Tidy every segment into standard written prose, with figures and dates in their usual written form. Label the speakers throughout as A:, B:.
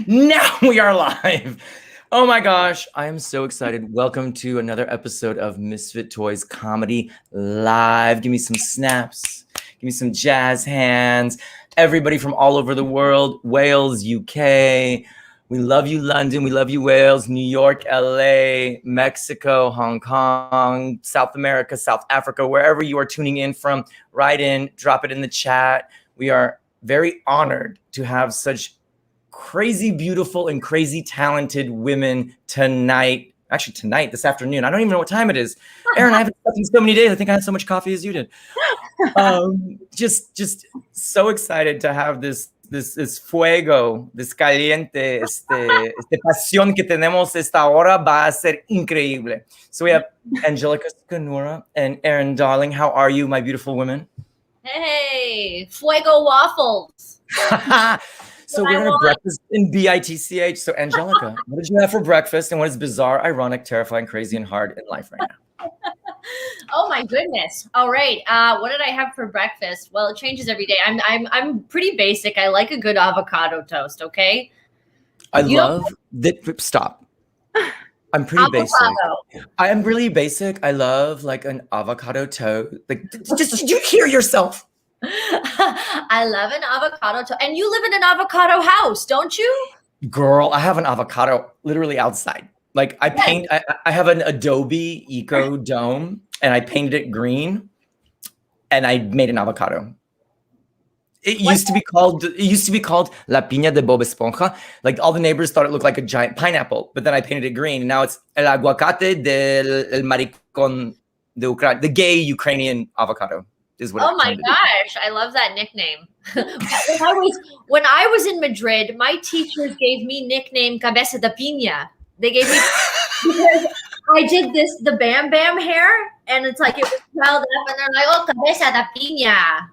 A: Now we are live. Oh my gosh, I am so excited. Welcome to another episode of Misfit Toys Comedy Live. Give me some snaps. Give me some jazz hands. Everybody from all over the world, Wales, UK. We love you, London. We love you, Wales, New York, LA, Mexico, Hong Kong, South America, South Africa, wherever you are tuning in from, write in, drop it in the chat. We are very honored to have such crazy beautiful and crazy talented women tonight. Actually, tonight, this afternoon. I don't even know what time it is. Erin, I haven't slept in so many days. I think I had so much coffee as you did. Just so excited to have this fuego, this caliente, este pasión que tenemos esta hora va a ser increíble. So we have ANJELICA, SCANNURA, and Erin, darling. How are you, my beautiful women?
B: Hey, fuego waffles.
A: So we're gonna breakfast in BITCH. So ANJELICA, what did you have for breakfast, and what is bizarre, ironic, terrifying, crazy, and hard in life right now?
B: Oh my goodness! All right, what did I have for breakfast? Well, it changes every day. I'm pretty basic. I like a good avocado toast. Okay.
A: I love that. Stop. I'm pretty basic. I am really basic. I love like an avocado toast. Like, just did you hear yourself?
B: I love an avocado toast, and you live in an avocado house, don't you?
A: Girl, I have an avocado literally outside. Like I have an Adobe Eco Dome, and I painted it green, and I made an avocado. It used to be called La Piña de Bob Esponja. Like all the neighbors thought it looked like a giant pineapple, but then I painted it green, and now it's El Aguacate del Maricón de Ucrania, the gay Ukrainian avocado.
B: Oh my gosh, I love that nickname. when I was in Madrid, my teachers gave me nickname Cabeza de Piña. They gave me because I did the Bam Bam hair, and it's like it was swelled up, and they're like, "Oh, Cabeza de Piña."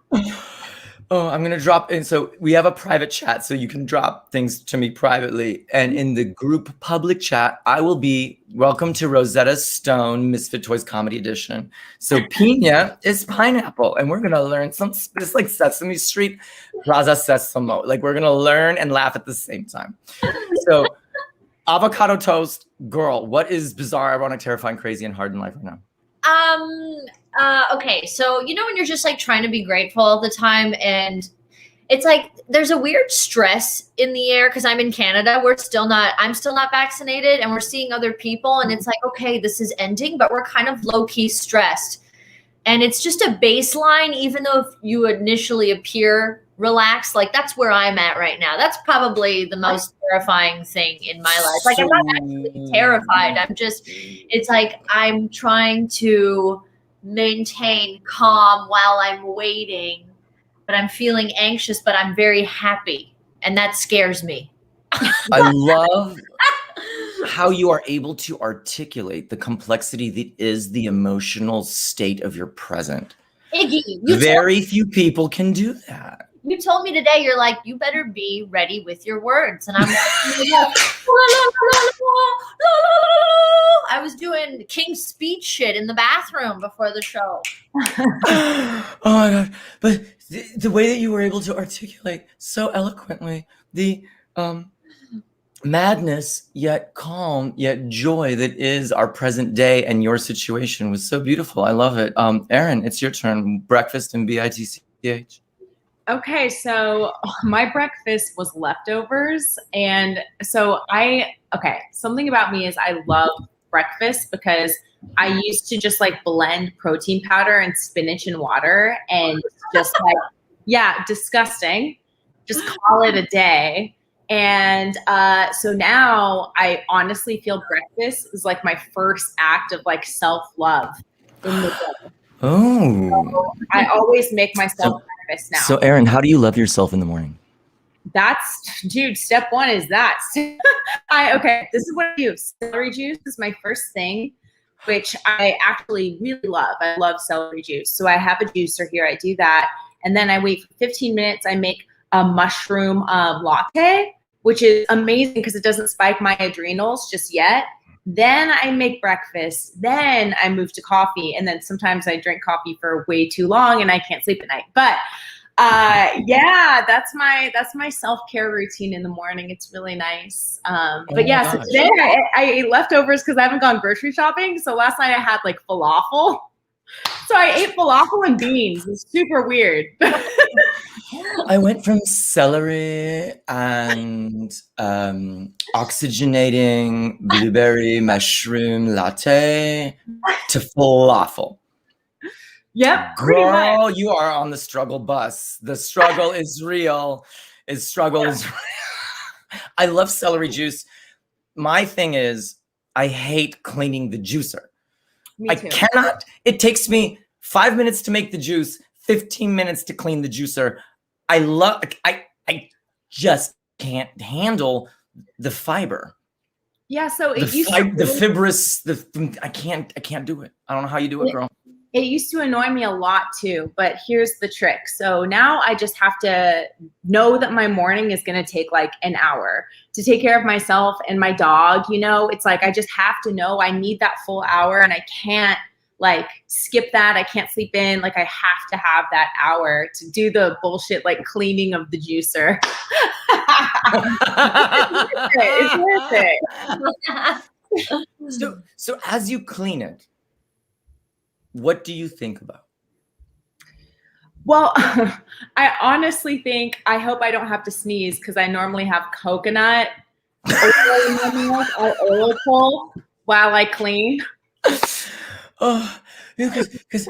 A: Oh, I'm gonna drop in. So we have a private chat, so you can drop things to me privately. And in the group public chat, I will be welcome to Rosetta Stone Misfit Toys Comedy Edition. So piña is pineapple, and we're gonna learn some. It's like Sesame Street, Plaza Sesamo. Like we're gonna learn and laugh at the same time. So avocado toast, girl. What is bizarre, ironic, terrifying, crazy, and hard in life right now?
B: Okay, so you know when you're just like trying to be grateful all the time, and it's like there's a weird stress in the air because I'm in Canada. I'm still not vaccinated, and we're seeing other people, and it's like, okay, this is ending, but we're kind of low-key stressed. And it's just a baseline, even though if you initially appear relaxed, like that's where I'm at right now. That's probably the most terrifying thing in my life. Like I'm not actually terrified. It's like I'm trying to maintain calm while I'm waiting, but I'm feeling anxious, but I'm very happy. And that scares me.
A: I love how you are able to articulate the complexity that is the emotional state of your present.
B: Iggy,
A: very few people can do that.
B: You told me today, you're like, you better be ready with your words. And I'm like, I was doing King's Speech shit in the bathroom before the show.
A: Oh my God. But the way that you were able to articulate so eloquently the madness, yet calm, yet joy that is our present day and your situation was so beautiful. I love it. Erin, it's your turn. Breakfast in BITCH.
C: Okay, so my breakfast was leftovers. And so something about me is I love breakfast because I used to just like blend protein powder and spinach and water and just like, yeah, disgusting. Just call it a day. And so now I honestly feel breakfast is like my first act of like self-love in the day.
A: Oh.
C: So I always make myself breakfast now.
A: So Erin, how do you love yourself in the morning?
C: Dude, step one is that. This is what I do. Celery juice is my first thing, which I actually really love. I love celery juice. So I have a juicer here. I do that. And then I wait for 15 minutes. I make a mushroom latte, which is amazing because it doesn't spike my adrenals just yet. Then I make breakfast. Then I move to coffee. And then sometimes I drink coffee for way too long and I can't sleep at night. But Yeah, that's my self-care routine in the morning. It's really nice. But yeah, so today I ate leftovers because I haven't gone grocery shopping. So last night I had like falafel. So I ate falafel and beans. It's super weird.
A: I went from celery and oxygenating blueberry mushroom latte to falafel.
C: Yep.
A: Girl, you are on the struggle bus. The struggle is real. I love celery juice. My thing is, I hate cleaning the juicer.
C: Me too.
A: I cannot. It takes me 5 minutes to make the juice, 15 minutes to clean the juicer. I just can't handle the fiber.
C: Yeah, so it
A: I can't do it. I don't know how you do it, girl.
C: It used to annoy me a lot too, but here's the trick. So now I just have to know that my morning is going to take like an hour to take care of myself and my dog. You know, it's like I just have to know I need that full hour and I can't like skip that. I can't sleep in. Like I have to have that hour to do the bullshit like cleaning of the juicer. It's worth it.
A: So as you clean it, what do you think about?
C: Well, I honestly think, I hope I don't have to sneeze because I normally have coconut or oil pull while I clean.
A: Oh, because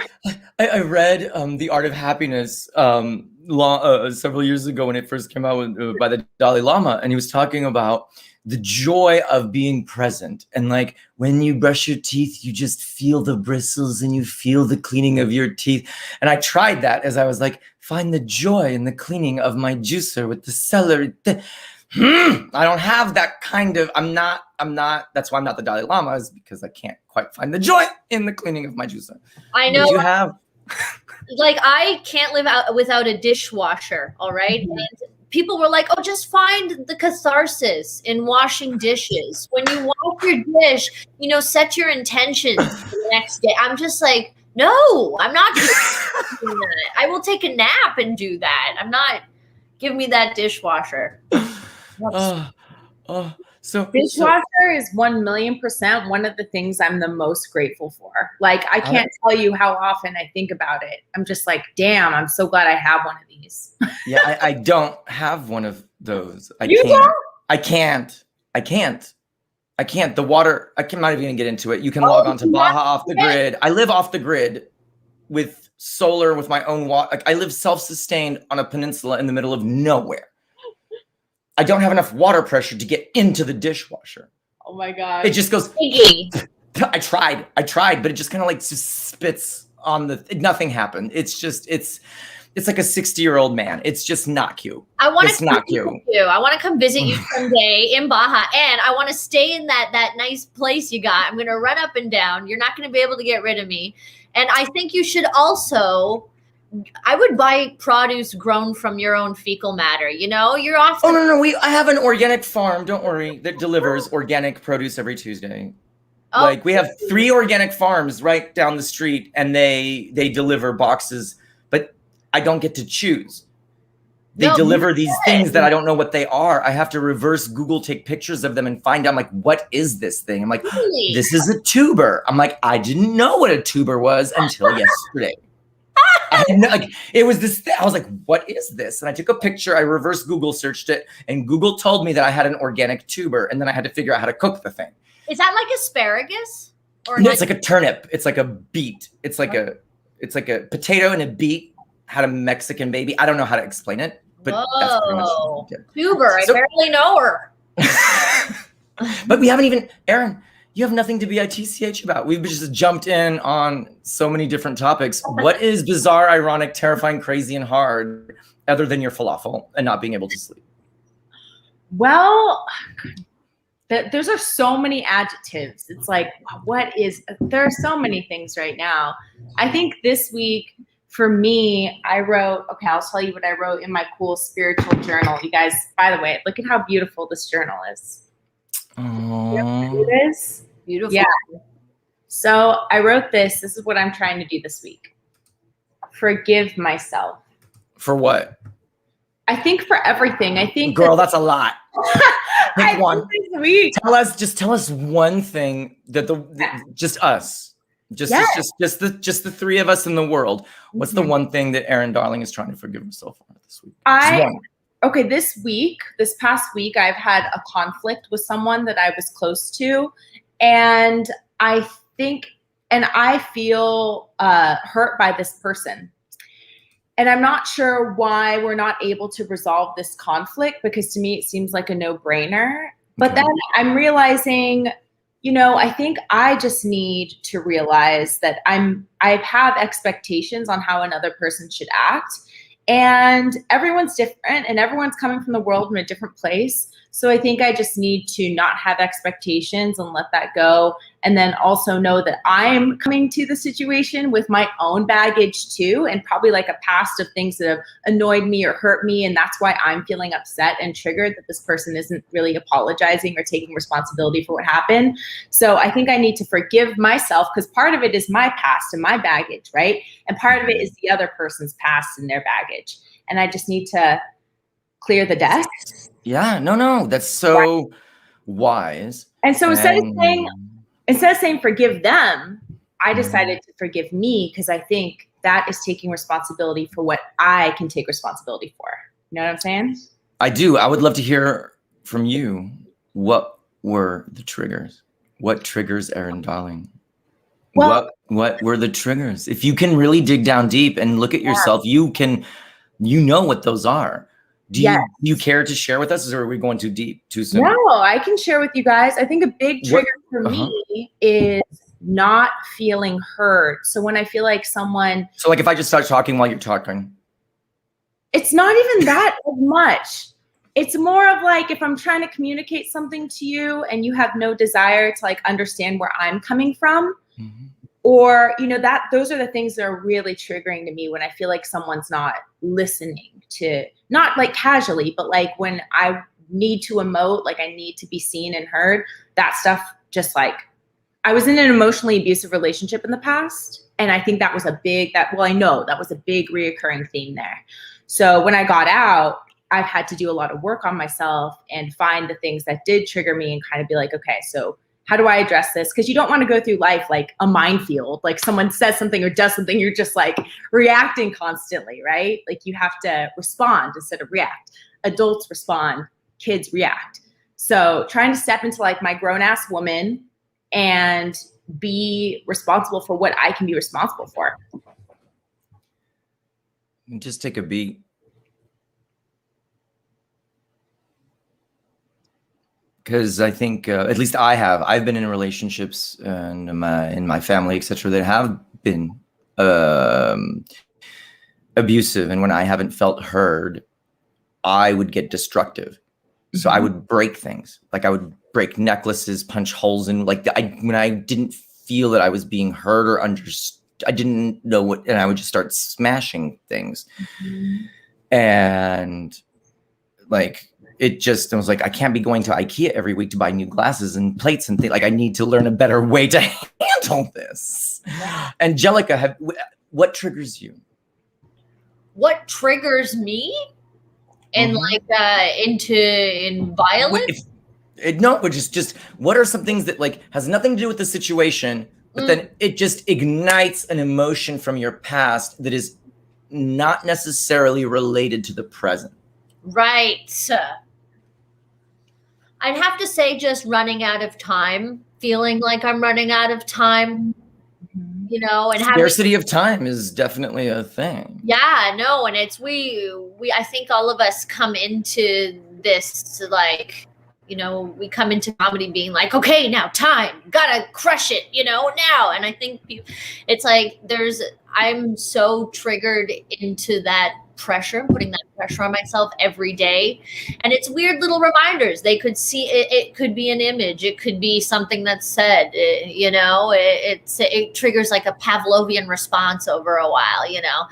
A: I read The Art of Happiness several years ago when it first came out by the Dalai Lama, and he was talking about the joy of being present. And like when you brush your teeth, you just feel the bristles and you feel the cleaning of your teeth. And I tried that as I was like, find the joy in the cleaning of my juicer with the celery. I don't have that kind of, I'm not, that's why I'm not the Dalai Lama, is because I can't quite find the joy in the cleaning of my juicer.
B: I know.
A: What do you have?
B: Like I can't live out without a dishwasher. All right.
C: Mm-hmm.
B: And people were like, oh, just find the catharsis in washing dishes. When you wash your dish, you know, set your intentions for the next day. I'm just like, no, I'm not doing that. I will take a nap and do that. I'm not, give me that dishwasher.
C: Dishwasher is 1,000,000% one of the things I'm the most grateful for. Like, I can't tell you how often I think about it. I'm just like, damn, I'm so glad I have one of these.
A: Yeah, I don't have one of those. I can't. The water, I'm not even gonna get into it. You can log on to Baja off the grid. I live off the grid with solar, with my own water. Like, I live self-sustained on a peninsula in the middle of nowhere. I don't have enough water pressure to get into the dishwasher.
C: Oh my God.
A: It just goes, I tried, but it just kind of like just spits on the, nothing happened. It's just, it's like a 60-year-old man. It's just not cute. It's not cute.
B: I want to come visit you someday in Baja, and I want to stay in that nice place you got. I'm going to run up and down. You're not going to be able to get rid of me. And I think you should also, I would buy produce grown from your own fecal matter. You know, you're off.
A: Oh, no. I have an organic farm. Don't worry. That delivers organic produce every Tuesday. Oh. Like, we have 3 organic farms right down the street, and they deliver boxes, but I don't get to choose. They deliver these things that I don't know what they are. I have to reverse Google, take pictures of them and find out, like, what is this thing? I'm like, this is a tuber. I'm like, I didn't know what a tuber was until yesterday. Like, it was this thing. I was like, what is this? And I took a picture, I reverse Google searched it, and Google told me that I had an organic tuber, and then I had to figure out how to cook the thing.
B: Is that like asparagus? Or
A: no, it's like a turnip. It's like a beet. It's like a potato and a beet had a Mexican baby. I don't know how to explain it, but that's pretty much it.
B: Tuber, I barely know her.
A: But we haven't even, Erin, you have nothing to be ITCH about. We've just jumped in on so many different topics. What is bizarre, ironic, terrifying, crazy, and hard other than your falafel and not being able to sleep?
C: Well, those are so many adjectives. It's like, there are so many things right now. I think this week for me, I wrote, okay, I'll tell you what I wrote in my cool spiritual journal. You guys, by the way, look at how beautiful this journal is. It is beautiful. Yeah. So I wrote this. This is what I'm trying to do this week. Forgive myself.
A: For what?
C: I think for everything. I think
A: Girl, that's a lot. Pick one.
C: This week.
A: Tell us one thing that just us. Just the three of us in the world. What's the one thing that Erin Darling is trying to forgive herself for this week?
C: Okay, this past week, I've had a conflict with someone that I was close to, and I feel hurt by this person. And I'm not sure why we're not able to resolve this conflict, because to me it seems like a no-brainer. But then I'm realizing, you know, I think I just need to realize that I have expectations on how another person should act. And everyone's different, and everyone's coming from the world in a different place. So I think I just need to not have expectations and let that go. And then also know that I'm coming to the situation with my own baggage too, and probably like a past of things that have annoyed me or hurt me. And that's why I'm feeling upset and triggered that this person isn't really apologizing or taking responsibility for what happened. So I think I need to forgive myself, because part of it is my past and my baggage, right? And part of it is the other person's past and their baggage. And I just need to clear the deck.
A: Yeah, no, that's so wise.
C: And so instead of saying forgive them, I decided to forgive me, because I think that is taking responsibility for what I can take responsibility for. You know what I'm saying?
A: I do. I would love to hear from you. What were the triggers? What triggers Erin Darling?
C: Well,
A: what were the triggers? If you can really dig down deep and look at yourself, you know what those are. Do you care to share with us, or are we going too deep, too soon?
C: No, I can share with you guys. I think a big trigger for me is not feeling heard. So when I feel like someone...
A: So like if I just start talking while you're talking?
C: It's not even that much. It's more of like if I'm trying to communicate something to you and you have no desire to like understand where I'm coming from, or, you know, those are the things that are really triggering to me when I feel like someone's not listening to, not like casually, but like when I need to emote, like I need to be seen and heard, that stuff. Just like, I was in an emotionally abusive relationship in the past. And I think that was I know that was a big reoccurring theme there. So when I got out, I've had to do a lot of work on myself and find the things that did trigger me and kind of be like, okay, so how do I address this? Because you don't want to go through life like a minefield. Like someone says something or does something, you're just like reacting constantly, right? Like you have to respond instead of react. Adults respond, kids react. So trying to step into like my grown-ass woman and be responsible for what I can be responsible for.
A: Just take a beat. Because I think, at least I've been in relationships and in my family, etc., that have been abusive. And when I haven't felt heard, I would get destructive. So I would break things. Like I would break necklaces, punch holes in, like when I didn't feel that I was being heard or understood, I didn't know what, and I would just start smashing things. And like, I was like, I can't be going to IKEA every week to buy new glasses and plates and things. Like I need to learn a better way to handle this. Angelica, what triggers you?
B: What triggers me? And like in violence?
A: Just what are some things that like has nothing to do with the situation, but then it just ignites an emotion from your past that is not necessarily related to the present.
B: Right. I'd have to say just running out of time, feeling like I'm running out of time, you know, and
A: scarcity of time is definitely a thing.
B: Yeah, no. And it's, I think all of us come into this, like, you know, we come into comedy being like, okay, now time, gotta crush it, you know, now. And I think it's like, I'm so triggered into that pressure, putting that pressure on myself every day. And it's weird little reminders. They could see it could be an image. It could be something that's said, you know, it triggers like a Pavlovian response over a while, you know.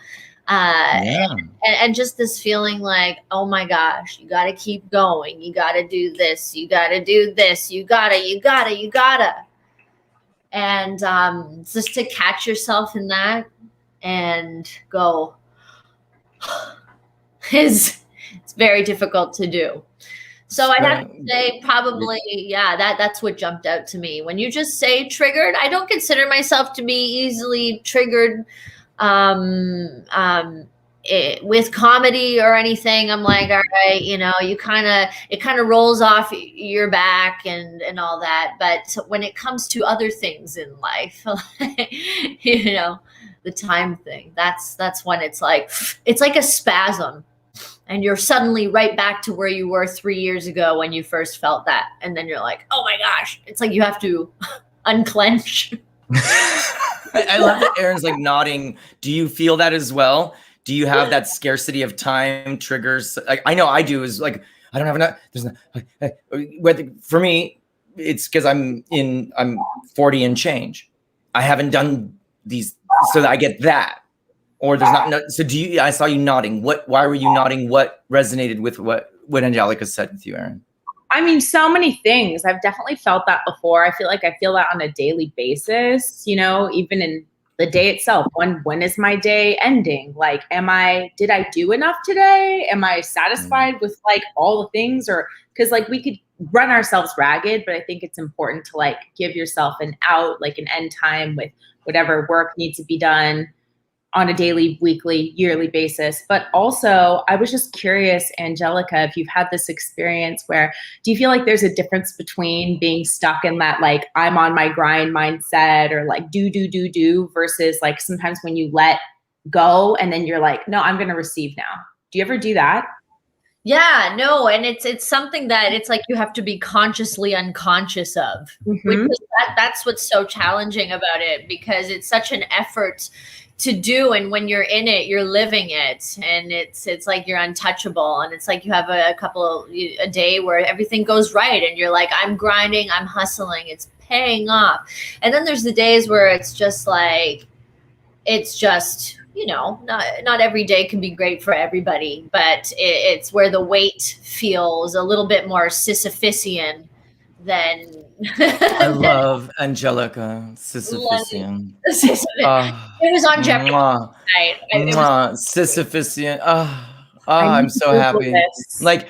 B: And just this feeling like, oh my gosh, you got to keep going. You got to do this. You got to do this. You gotta. And just to catch yourself in that and go, is it's very difficult to do. So I'd have to say probably, yeah, that's what jumped out to me. When you just say triggered, I don't consider myself to be easily triggered with comedy or anything. I'm like, all right, you know, it kind of rolls off your back and all that. But when it comes to other things in life, you know, the time thing, that's when it's like a spasm. And you're suddenly right back to where you were 3 years ago when you first felt that. And then you're like, oh my gosh, it's like you have to unclench.
A: I love that Erin's like nodding. Do you feel that as well? Do you have that scarcity of time triggers? Like, I know I do, is like, I don't have enough. There's not, for me, it's because I'm 40 and change. I haven't done these, so that I get that. Or there's not, so do you, I saw you nodding. Why were you nodding? What resonated with what Angelica said with you, Erin?
C: I mean, so many things. I've definitely felt that before. I feel that on a daily basis, you know, even in the day itself. When is my day ending? Like, did I do enough today? Am I satisfied with like all the things? Or, cause like we could run ourselves ragged, but I think it's important to like give yourself an out, like an end time with whatever work needs to be done on a daily, weekly, yearly basis. But also, I was just curious, Angelica, if you've had this experience where, do you feel like there's a difference between being stuck in that, like, I'm on my grind mindset, or like do, versus like sometimes when you let go and then you're like, no, I'm going to receive now. Do you ever do that?
B: Yeah, no. And it's something that it's like you have to be consciously unconscious of, which is that's what's so challenging about it, because it's such an effort to do, and when you're in it, you're living it, and it's like you're untouchable, and it's like you have a day where everything goes right, and you're like, I'm grinding, I'm hustling, it's paying off. And then there's the days where it's just like, you know, not every day can be great for everybody, but it's where the weight feels a little bit more Sisyphusian than
A: I love Angelica, Sisyphusian.
B: It was on Jeopardy tonight.
A: Sisyphusian. I'm so happy. Like,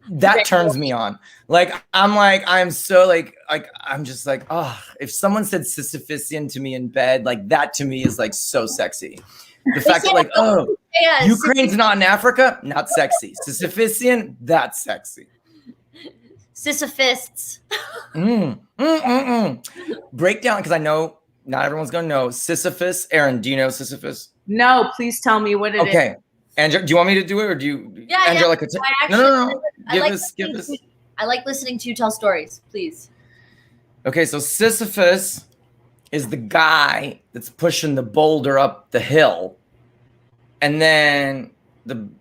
A: that turns me on. Like, I'm so like, I'm just like, if someone said Sisyphusian to me in bed, like that to me is like so sexy. The fact that like, Ukraine's not in Africa, not sexy. Sisyphusian, that's sexy.
B: Sisyphists.
A: Break down, because I know not everyone's gonna know Sisyphus. Erin, do you know Sisyphus?
C: No, please tell me what it is.
A: Okay, do you want me to do it, or do you?
B: Yeah,
A: Angelica, no. Give us.
B: I like listening to you tell stories. Please.
A: Okay, so Sisyphus is the guy that's pushing the boulder up the hill, and then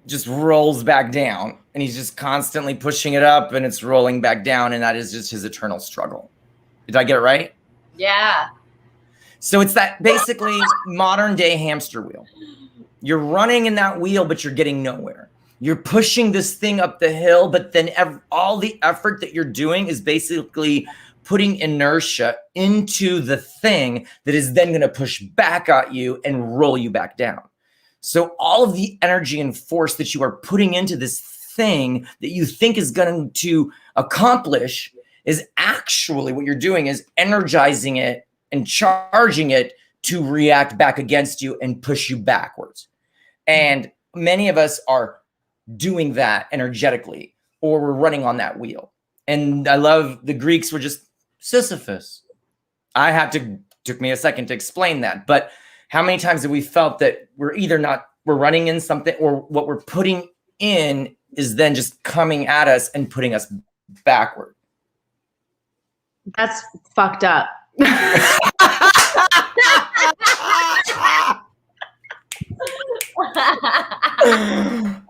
A: just rolls back down, and he's just constantly pushing it up, and it's rolling back down, and that is just his eternal struggle. Did I get it right?
B: Yeah.
A: So it's that basically modern day hamster wheel. You're running in that wheel, but you're getting nowhere. You're pushing this thing up the hill, but then all the effort that you're doing is basically putting inertia into the thing that is then going to push back at you and roll you back down. So all of the energy and force that you are putting into this thing that you think is going to accomplish is actually what you're doing is energizing it and charging it to react back against you and push you backwards. And many of us are doing that energetically, or we're running on that wheel. And I love the Greeks were just Sisyphus. Took me a second to explain that, but how many times have we felt that we're running in something, or what we're putting in is then just coming at us and putting us backward?
C: That's fucked up.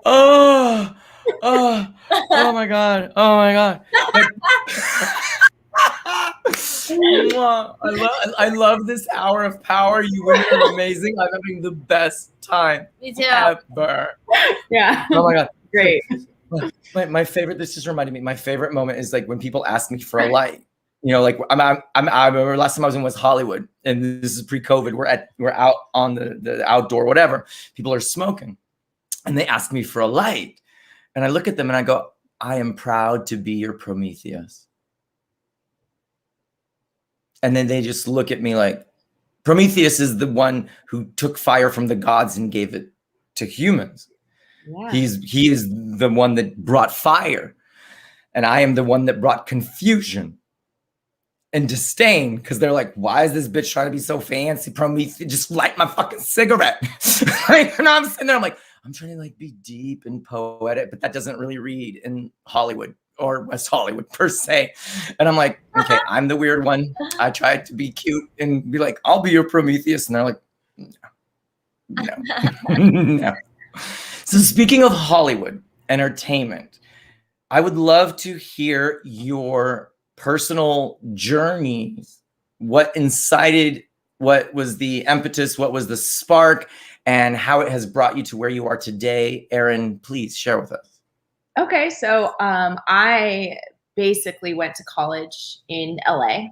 A: Oh my God. Oh my God. I love this hour of power. You women are amazing. I'm having the best time.
B: Me too.
C: Yeah.
A: Oh my God.
C: Great.
A: My favorite, this just reminded me, my favorite moment is like when people ask me for a light. You know, like I remember last time I was in West Hollywood, and this is pre-COVID. We're out on the outdoor, whatever. People are smoking. and they ask me for a light. And I look at them and I go, I am proud to be your Prometheus. And then they just look at me like, Prometheus is the one who took fire from the gods and gave it to humans.
C: Yeah.
A: He is the one that brought fire. And I am the one that brought confusion and disdain, because they're like, why is this bitch trying to be so fancy? Prometheus, just light my fucking cigarette. And I'm sitting there, I'm like, I'm trying to like be deep and poetic, but that doesn't really read in Hollywood or West Hollywood per se. And I'm like, okay, I'm the weird one. I tried to be cute and be like, I'll be your Prometheus. And they're like, no. No. So speaking of Hollywood entertainment, I would love to hear your personal journeys. What incited, what was the impetus, what was the spark, and how it has brought you to where you are today. Erin, please share with us.
C: Okay, so I basically went to college in LA,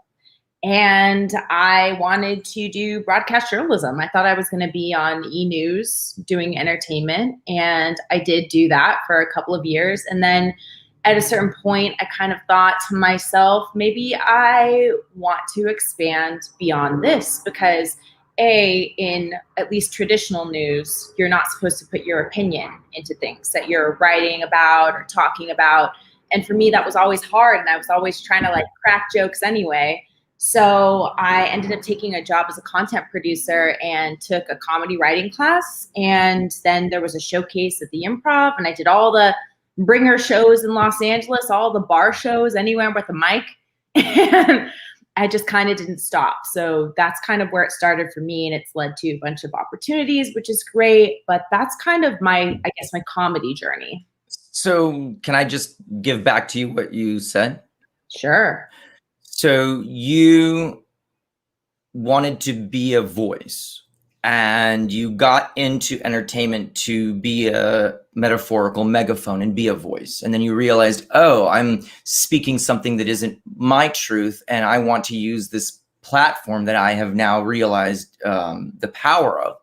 C: and I wanted to do broadcast journalism. I thought I was going to be on E! News doing entertainment, and I did do that for a couple of years. And then at a certain point, I kind of thought to myself, maybe I want to expand beyond this, because in at least traditional news, you're not supposed to put your opinion into things that you're writing about or talking about. And for me, that was always hard, and I was always trying to like crack jokes anyway. So I ended up taking a job as a content producer and took a comedy writing class. And then there was a showcase at the Improv, and I did all the bringer shows in Los Angeles, all the bar shows, anywhere with a mic. And I just kind of didn't stop. So that's kind of where it started for me. And it's led to a bunch of opportunities, which is great. But that's kind of my, I guess, my comedy journey.
A: So can I just give back to you what you said?
C: Sure.
A: So you wanted to be a voice, and you got into entertainment to be a metaphorical megaphone and be a voice. And then you realized, oh, I'm speaking something that isn't my truth, and I want to use this platform that I have now realized the power of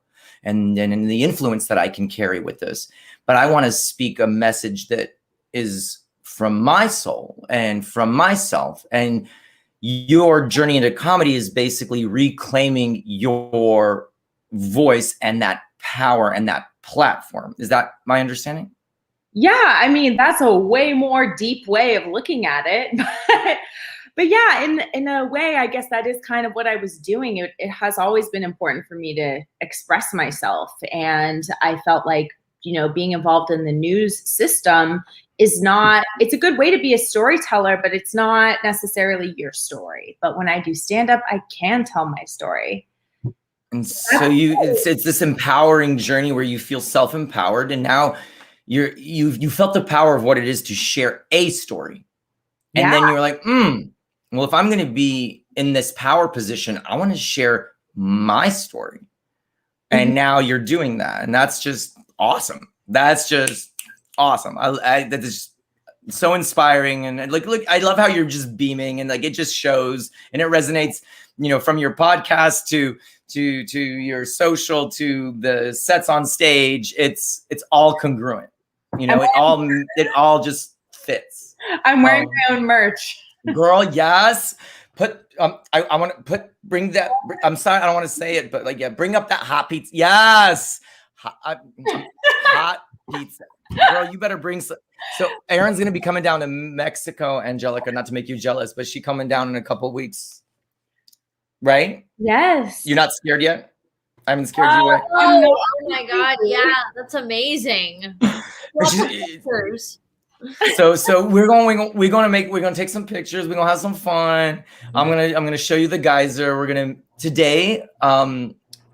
A: and the influence that I can carry with this. But I want to speak a message that is from my soul and from myself. And your journey into comedy is basically reclaiming your voice and that power and that platform. Is that my understanding?
C: Yeah, I mean, that's a way more deep way of looking at it. But yeah, in a way, I guess that is kind of what I was doing. It has always been important for me to express myself. And I felt like, you know, being involved in the news system is not, it's a good way to be a storyteller, but it's not necessarily your story. But when I do stand up, I can tell my story.
A: And so it's this empowering journey where you feel self-empowered, and now you felt the power of what it is to share a story. And then you're like, well, if I'm going to be in this power position, I want to share my story. And now you're doing that. And that's just awesome. That's just awesome. That is so inspiring. And like, look, I love how you're just beaming, and like, it just shows, and it resonates, you know, from your podcast to your social, to the sets on stage. It's all congruent. You know, it all just fits.
C: I'm wearing my own merch.
A: Girl, yes. Put I want to bring that. I'm sorry, I don't want to say it, but like, yeah, bring up that hot pizza. Yes, hot pizza. Girl, you better bring some. So Erin's gonna be coming down to Mexico, Angelica. Not to make you jealous, but she's coming down in a couple weeks, right?
C: Yes.
A: You're not scared yet? I haven't scared you away.
B: Oh my God! Yeah, that's amazing.
A: So we're gonna take some pictures. We're gonna have some fun. I'm gonna show you the geyser. Today.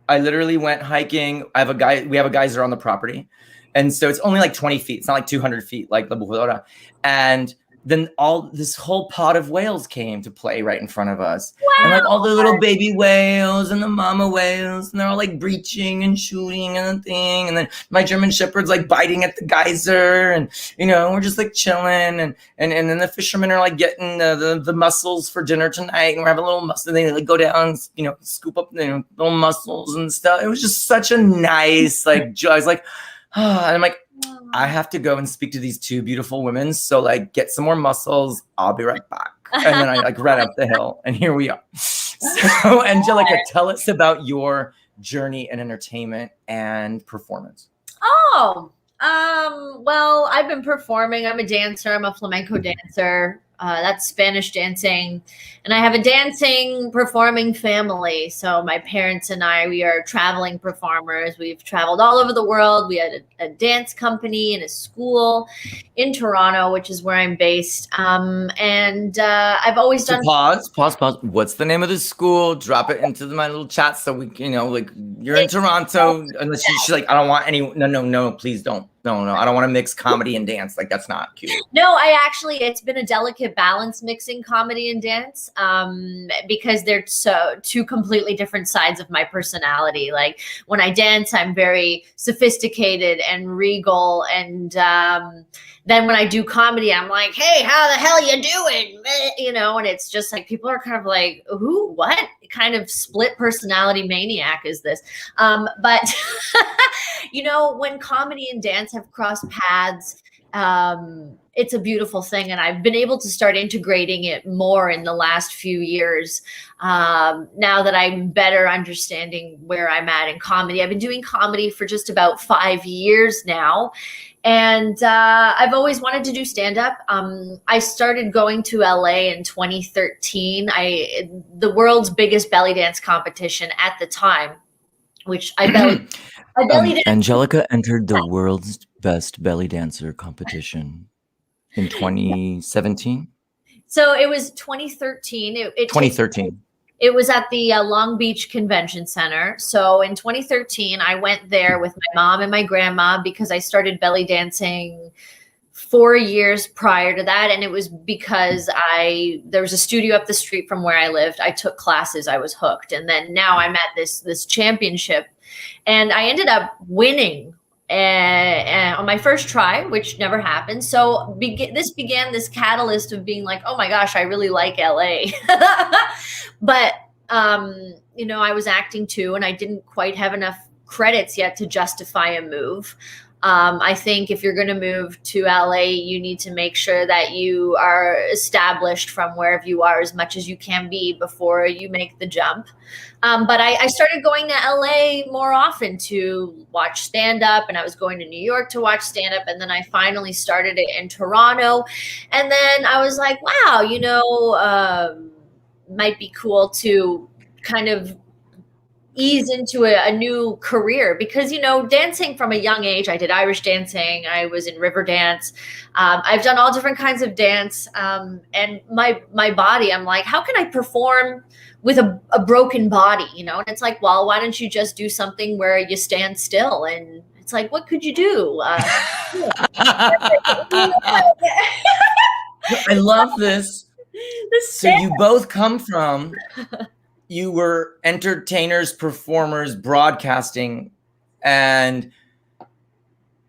A: I literally went hiking. We have a geyser on the property, and so it's only like 20 feet. It's not like 200 feet like La Bujadora. And then this whole pod of whales came to play right in front of us. Wow. And like all the little baby whales and the mama whales, and they're all like breaching and shooting and the thing. And then my German Shepherd's like biting at the geyser, and you know, we're just like chilling, and then the fishermen are like getting the mussels for dinner tonight, and we're having a little mussel. They like go down and, you know, scoop up, little mussels and stuff. It was just such a nice like joy. I was like, and I'm like, I have to go and speak to these two beautiful women. So like get some more muscles. I'll be right back. And then I like ran up the hill and here we are. So Angelica, tell us about your journey in entertainment and performance.
B: Oh, well, I've been performing. I'm a dancer. I'm a flamenco dancer. That's Spanish dancing. And I have a dancing performing family. So my parents and I, we are traveling performers. We've traveled all over the world. We had a dance company and a school in Toronto, which is where I'm based. And I've always done.
A: Pause. What's the name of the school? Drop it into my little chat so we, you know, like you're in Toronto. Unless she's like, I don't want any. No, please don't. No, I don't want to mix comedy and dance. Like that's not cute.
B: No, it's been a delicate balance mixing comedy and dance because they're two completely different sides of my personality. Like when I dance, I'm very sophisticated and regal. And then when I do comedy, I'm like, hey, how the hell you doing? You know, and it's just like people are kind of like, who, what kind of split personality maniac is this? But, you know, when comedy and dance have crossed paths, it's a beautiful thing. And I've been able to start integrating it more in the last few years. Now that I'm better understanding where I'm at in comedy. I've been doing comedy for just about 5 years now. And I've always wanted to do stand-up. I started going to LA in 2013. The world's biggest belly dance competition at the time, which I belly danced.
A: Angelica entered the world's best belly dancer competition in 2017.
B: So it was 2013.
A: 2013.
B: It was at the Long Beach Convention Center. So in 2013, I went there with my mom and my grandma because I started belly dancing 4 years prior to that. And it was because there was a studio up the street from where I lived. I took classes. I was hooked. And then now I'm at this championship. And I ended up winning on my first try, which never happened. So this began this catalyst of being like, oh my gosh, I really like LA. But, you know, I was acting too, and I didn't quite have enough credits yet to justify a move. I think if you're going to move to LA, you need to make sure that you are established from wherever you are as much as you can be before you make the jump. But I started going to LA more often to watch stand-up, and I was going to New York to watch stand-up, and then I finally started it in Toronto. And then I was like, wow, you know, might be cool to kind of ease into a new career because, you know, dancing from a young age, I did Irish dancing. I was in river dance. I've done all different kinds of dance. And my body, I'm like, how can I perform with a broken body, you know? And it's like, well, why don't you just do something where you stand still? And it's like, what could you do?
A: I love this. So you both come from... You were entertainers, performers, broadcasting, and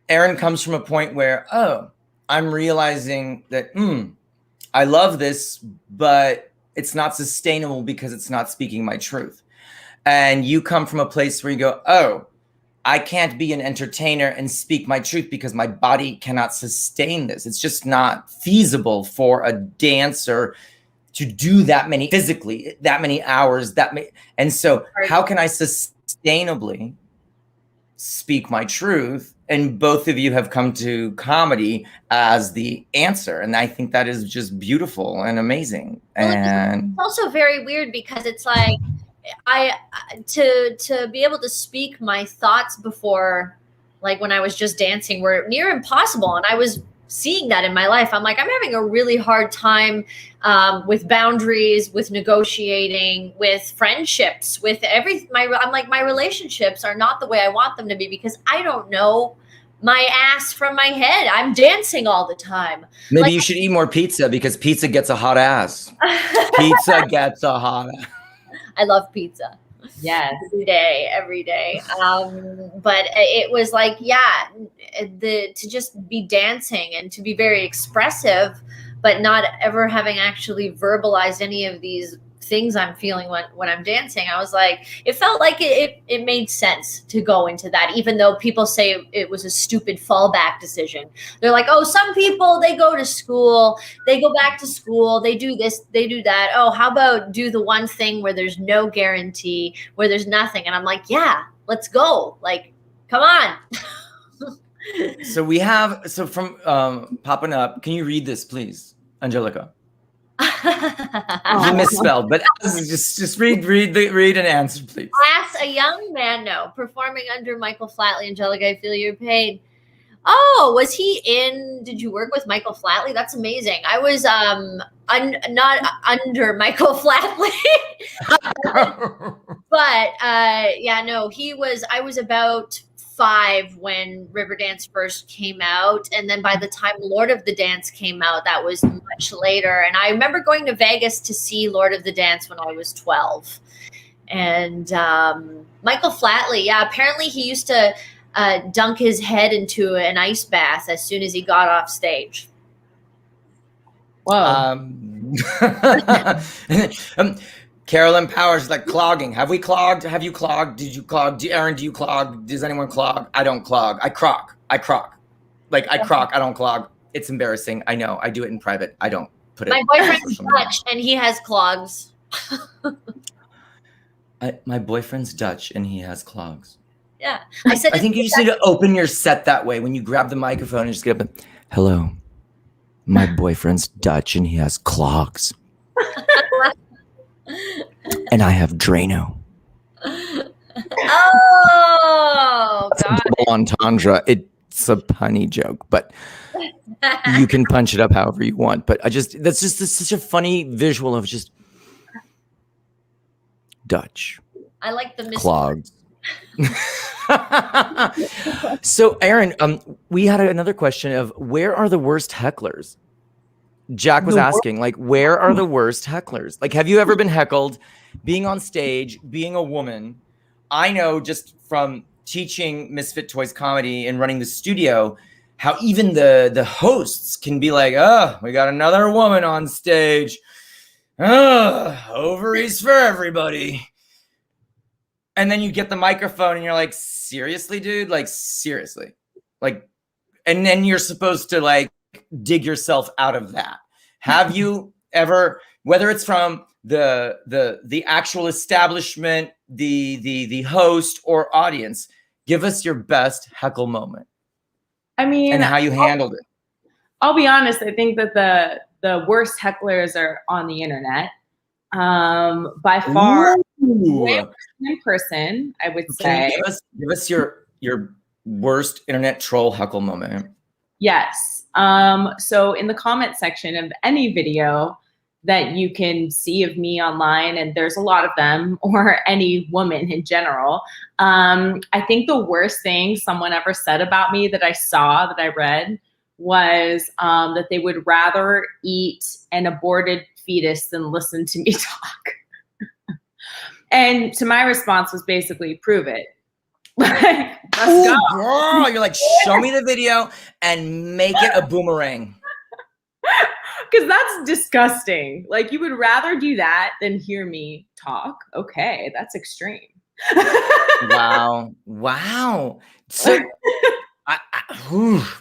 A: Erin comes from a point where, oh, I'm realizing that, I love this, but it's not sustainable because it's not speaking my truth. And you come from a place where you go, oh, I can't be an entertainer and speak my truth because my body cannot sustain this. It's just not feasible for a dancer to do that many physically, that many hours, and so how can I sustainably speak my truth? And both of you have come to comedy as the answer. And I think that is just beautiful and amazing.
B: Well,
A: and
B: it's also very weird because it's like, to be able to speak my thoughts before, like when I was just dancing, were near impossible. And I was seeing that in my life. I'm like, I'm having a really hard time with boundaries, with negotiating, with friendships, with everything. I'm like, my relationships are not the way I want them to be because I don't know my ass from my head. I'm dancing all the time.
A: Maybe
B: like,
A: you should eat more pizza because pizza gets a hot ass. Pizza gets a hot ass.
B: I love pizza.
C: Yes.
B: Every day. But it was like, yeah, to just be dancing and to be very expressive, but not ever having actually verbalized any of these things I'm feeling when I'm dancing. I was like, it felt like it made sense to go into that, even though people say it was a stupid fallback decision. They're like, oh, some people, they go to school, they go back to school, they do this, they do that. Oh, how about do the one thing where there's no guarantee, where there's nothing? And I'm like, yeah, let's go. Like, come on.
A: So we have, so from popping up, can you read this, please, Angelica? You misspelled, but just read and answer, please.
B: Ask a young man, no, performing under Michael Flatley. Angelica, I feel your pain. Oh, was he in? Did you work with Michael Flatley? That's amazing. I was not under Michael Flatley, but yeah, no, he was. I was about 5 when Riverdance first came out, and then by the time Lord of the Dance came out, that was much later. And I remember going to Vegas to see Lord of the Dance when I was 12. And Michael Flatley, yeah, apparently he used to dunk his head into an ice bath as soon as he got off stage.
C: Whoa.
A: Carolyn Powers is like, clogging. Have we clogged? Have you clogged? Did you clog? Erin, do you clog? Does anyone clog? I don't clog. I crock. Like, I crock. I don't clog. It's embarrassing. I know. I do it in private. I don't put it.
B: My boyfriend's Dutch, and he has clogs.
A: My boyfriend's Dutch, and he has clogs.
B: Yeah. I
A: think you just need to open your set that way. When you grab the microphone and just get up and, hello, my boyfriend's Dutch, and he has clogs. And I have Drano.
B: Oh, God.
A: Double entendre. It's a punny joke, but you can punch it up however you want. But that's such a funny visual of just Dutch.
B: I like the Misfit.
A: Clogs. So, Erin, we had another question of where are the worst hecklers? Jack was asking, like, where are the worst hecklers? Like, have you ever been heckled, being on stage, being a woman? I know just from teaching Misfit Toys comedy and running the studio, how even the hosts can be like, oh, we got another woman on stage. Oh, ovaries for everybody. And then you get the microphone and you're like, seriously, dude? Like, seriously? Like, and then you're supposed to, like, dig yourself out of that. Have you ever, whether it's from the actual establishment, the host or audience, give us your best heckle moment?
C: I mean,
A: and how you handled it.
C: I'll be honest, I think that the worst hecklers are on the internet. By far, in person, I would say.
A: Give us your worst internet troll heckle moment.
C: Yes. So in the comment section of any video that you can see of me online, and there's a lot of them, or any woman in general, I think the worst thing someone ever said about me that I read was that they would rather eat an aborted fetus than listen to me talk. And to my response was basically, prove it. Like, let's go.
A: Girl, you're like, show me the video and make it a boomerang.
C: Because that's disgusting. Like, you would rather do that than hear me talk. Okay, that's extreme.
A: Wow. So,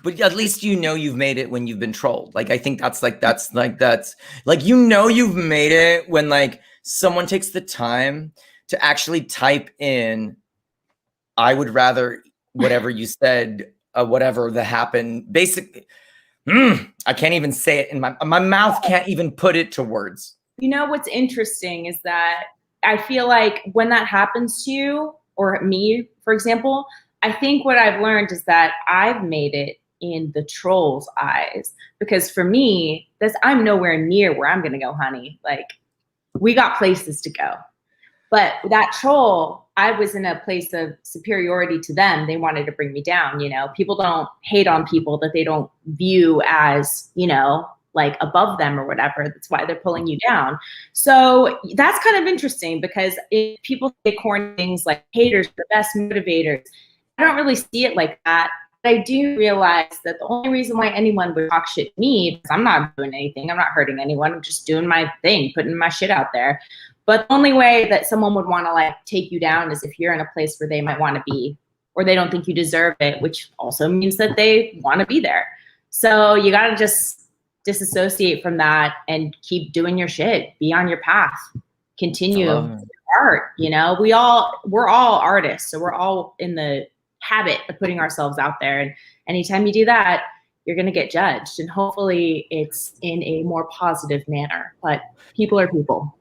A: but at least you know you've made it when you've been trolled. Like, I think that's you know you've made it when, like, someone takes the time to actually type in, I would rather whatever you said, whatever that happened. Basically, I can't even say it in my mouth can't even put it to words.
C: You know, what's interesting is that I feel like when that happens to you or me, for example, I think what I've learned is that I've made it in the troll's eyes, because for me, I'm nowhere near where I'm going to go, honey. Like, we got places to go. But that troll, I was in a place of superiority to them. They wanted to bring me down. You know, people don't hate on people that they don't view as, you know, like above them or whatever. That's why they're pulling you down. So that's kind of interesting, because if people say corny things like haters are the best motivators, I don't really see it like that. But I do realize that the only reason why anyone would talk shit to me is I'm not doing anything. I'm not hurting anyone. I'm just doing my thing, putting my shit out there. But the only way that someone would want to like take you down is if you're in a place where they might want to be, or they don't think you deserve it, which also means that they want to be there. So you got to just disassociate from that and keep doing your shit. Be on your path. Continue your art. You know, we're all artists, so we're all in the habit of putting ourselves out there. And anytime you do that, you're going to get judged. And hopefully it's in a more positive manner. But people are people.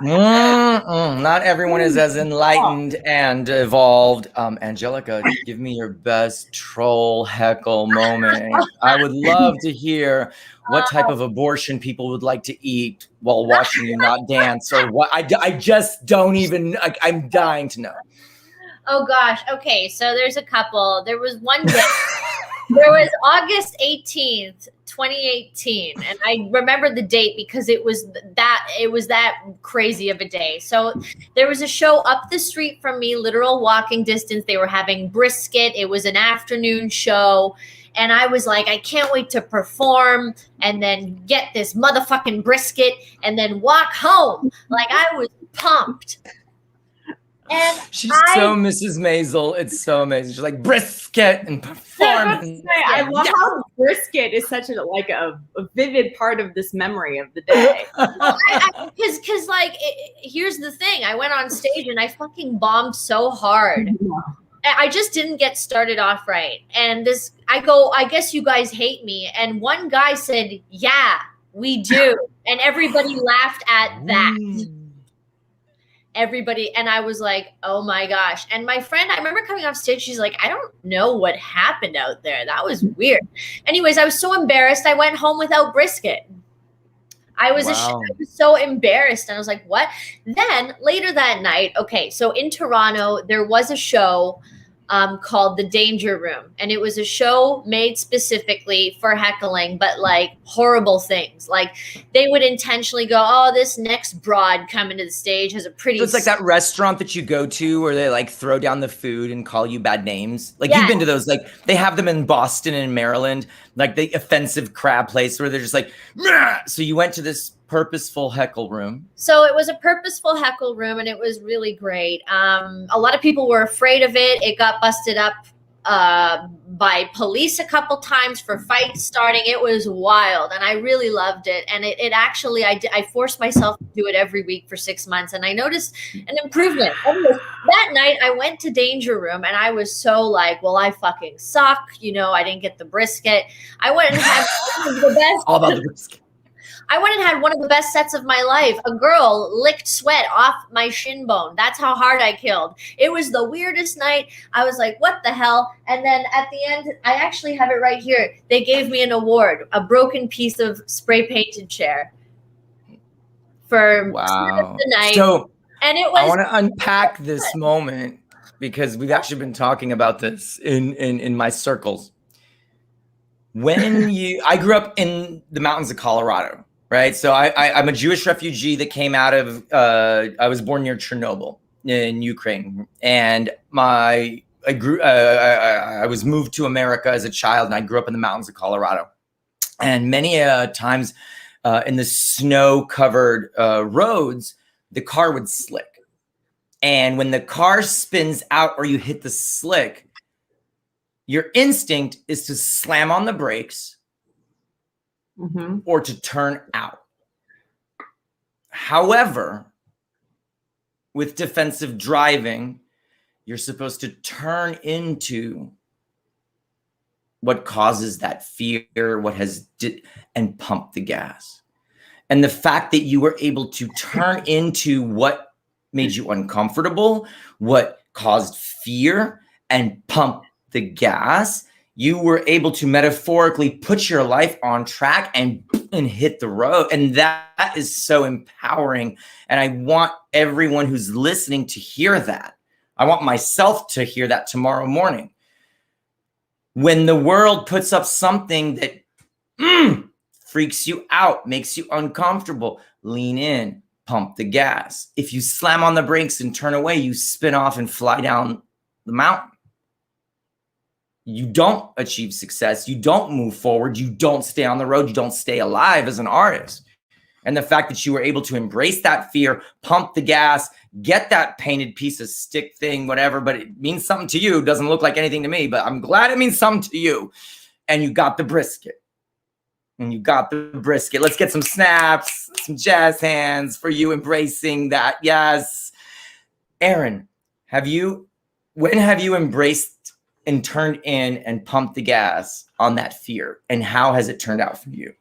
A: Not everyone is as enlightened and evolved. Angelica, give me your best troll heckle moment. I would love to hear what type of abortion people would like to eat while watching you not dance, or what. I just don't even, I'm dying to know.
B: Oh gosh. Okay. So there's a couple. There was one day, there was August 18th, 2018. And I remember the date because it was that crazy of a day. So there was a show up the street from me, literal walking distance. They were having brisket. It was an afternoon show. And I was like, I can't wait to perform and then get this motherfucking brisket and then walk home. Like, I was pumped. And
A: she's so Mrs. Maisel. It's so amazing. She's like brisket and performance.
C: I love how brisket is such a vivid part of this memory of the day.
B: Because here's the thing. I went on stage and I fucking bombed so hard. I just didn't get started off right. And I guess you guys hate me. And one guy said, yeah, we do. And everybody laughed at that. Everybody, and I was like, oh my gosh. And my friend, I remember coming off stage, she's like, I don't know what happened out there. That was weird. Anyways, I was so embarrassed. I went home without brisket. I was so embarrassed. And I was like, what? Then later that night, okay, so in Toronto, there was a show called The Danger Room. And it was a show made specifically for heckling, but like horrible things. Like they would intentionally go, oh, this next broad coming to the stage has a pretty...
A: So it's like that restaurant that you go to where they like throw down the food and call you bad names. Like you've been to those, like they have them in Boston and Maryland, like the offensive crab place where they're just like, meh! So you went to this purposeful heckle room.
B: So it was a purposeful heckle room and it was really great. A lot of people were afraid of it. It got busted up by police a couple times for fights starting. It was wild and I really loved it. And it actually, I forced myself to do it every week for 6 months and I noticed an improvement. That night I went to Danger Room and I was so like, well, I fucking suck. You know, I didn't get the brisket. I went and had the best.
A: All about the brisket.
B: I went and had one of the best sets of my life. A girl licked sweat off my shin bone. That's how hard I killed. It was the weirdest night. I was like, what the hell? And then at the end, I actually have it right here. They gave me an award, a broken piece of spray painted chair for the night.
A: So
B: and it was,
A: I want to unpack this moment because we've actually been talking about this in my circles. I grew up in the mountains of Colorado. Right. So I'm a Jewish refugee that came out of I was born near Chernobyl in Ukraine. And I was moved to America as a child and I grew up in the mountains of Colorado. And many times in the snow covered roads, the car would slick. And when the car spins out or you hit the slick, your instinct is to slam on the brakes. Or to turn out. However, with defensive driving, you're supposed to turn into what causes that fear, and pump the gas. And the fact that you were able to turn into what made you uncomfortable, what caused fear, and pump the gas, you were able to metaphorically put your life on track and hit the road. And that is so empowering. And I want everyone who's listening to hear that. I want myself to hear that tomorrow morning. When the world puts up something that freaks you out, makes you uncomfortable, lean in, pump the gas. If you slam on the brakes and turn away, you spin off and fly down the mountain. You don't achieve success. You don't move forward. You don't stay on the road. You don't stay alive as an artist. And the fact that you were able to embrace that fear, pump the gas, get that painted piece of stick thing, whatever, but it means something to you. Doesn't look like anything to me, but I'm glad it means something to you. And you got the brisket. Let's get some snaps, some jazz hands for you embracing that. Yes. Erin, when have you embraced and turned in and pumped the gas on that fear? And how has it turned out for you?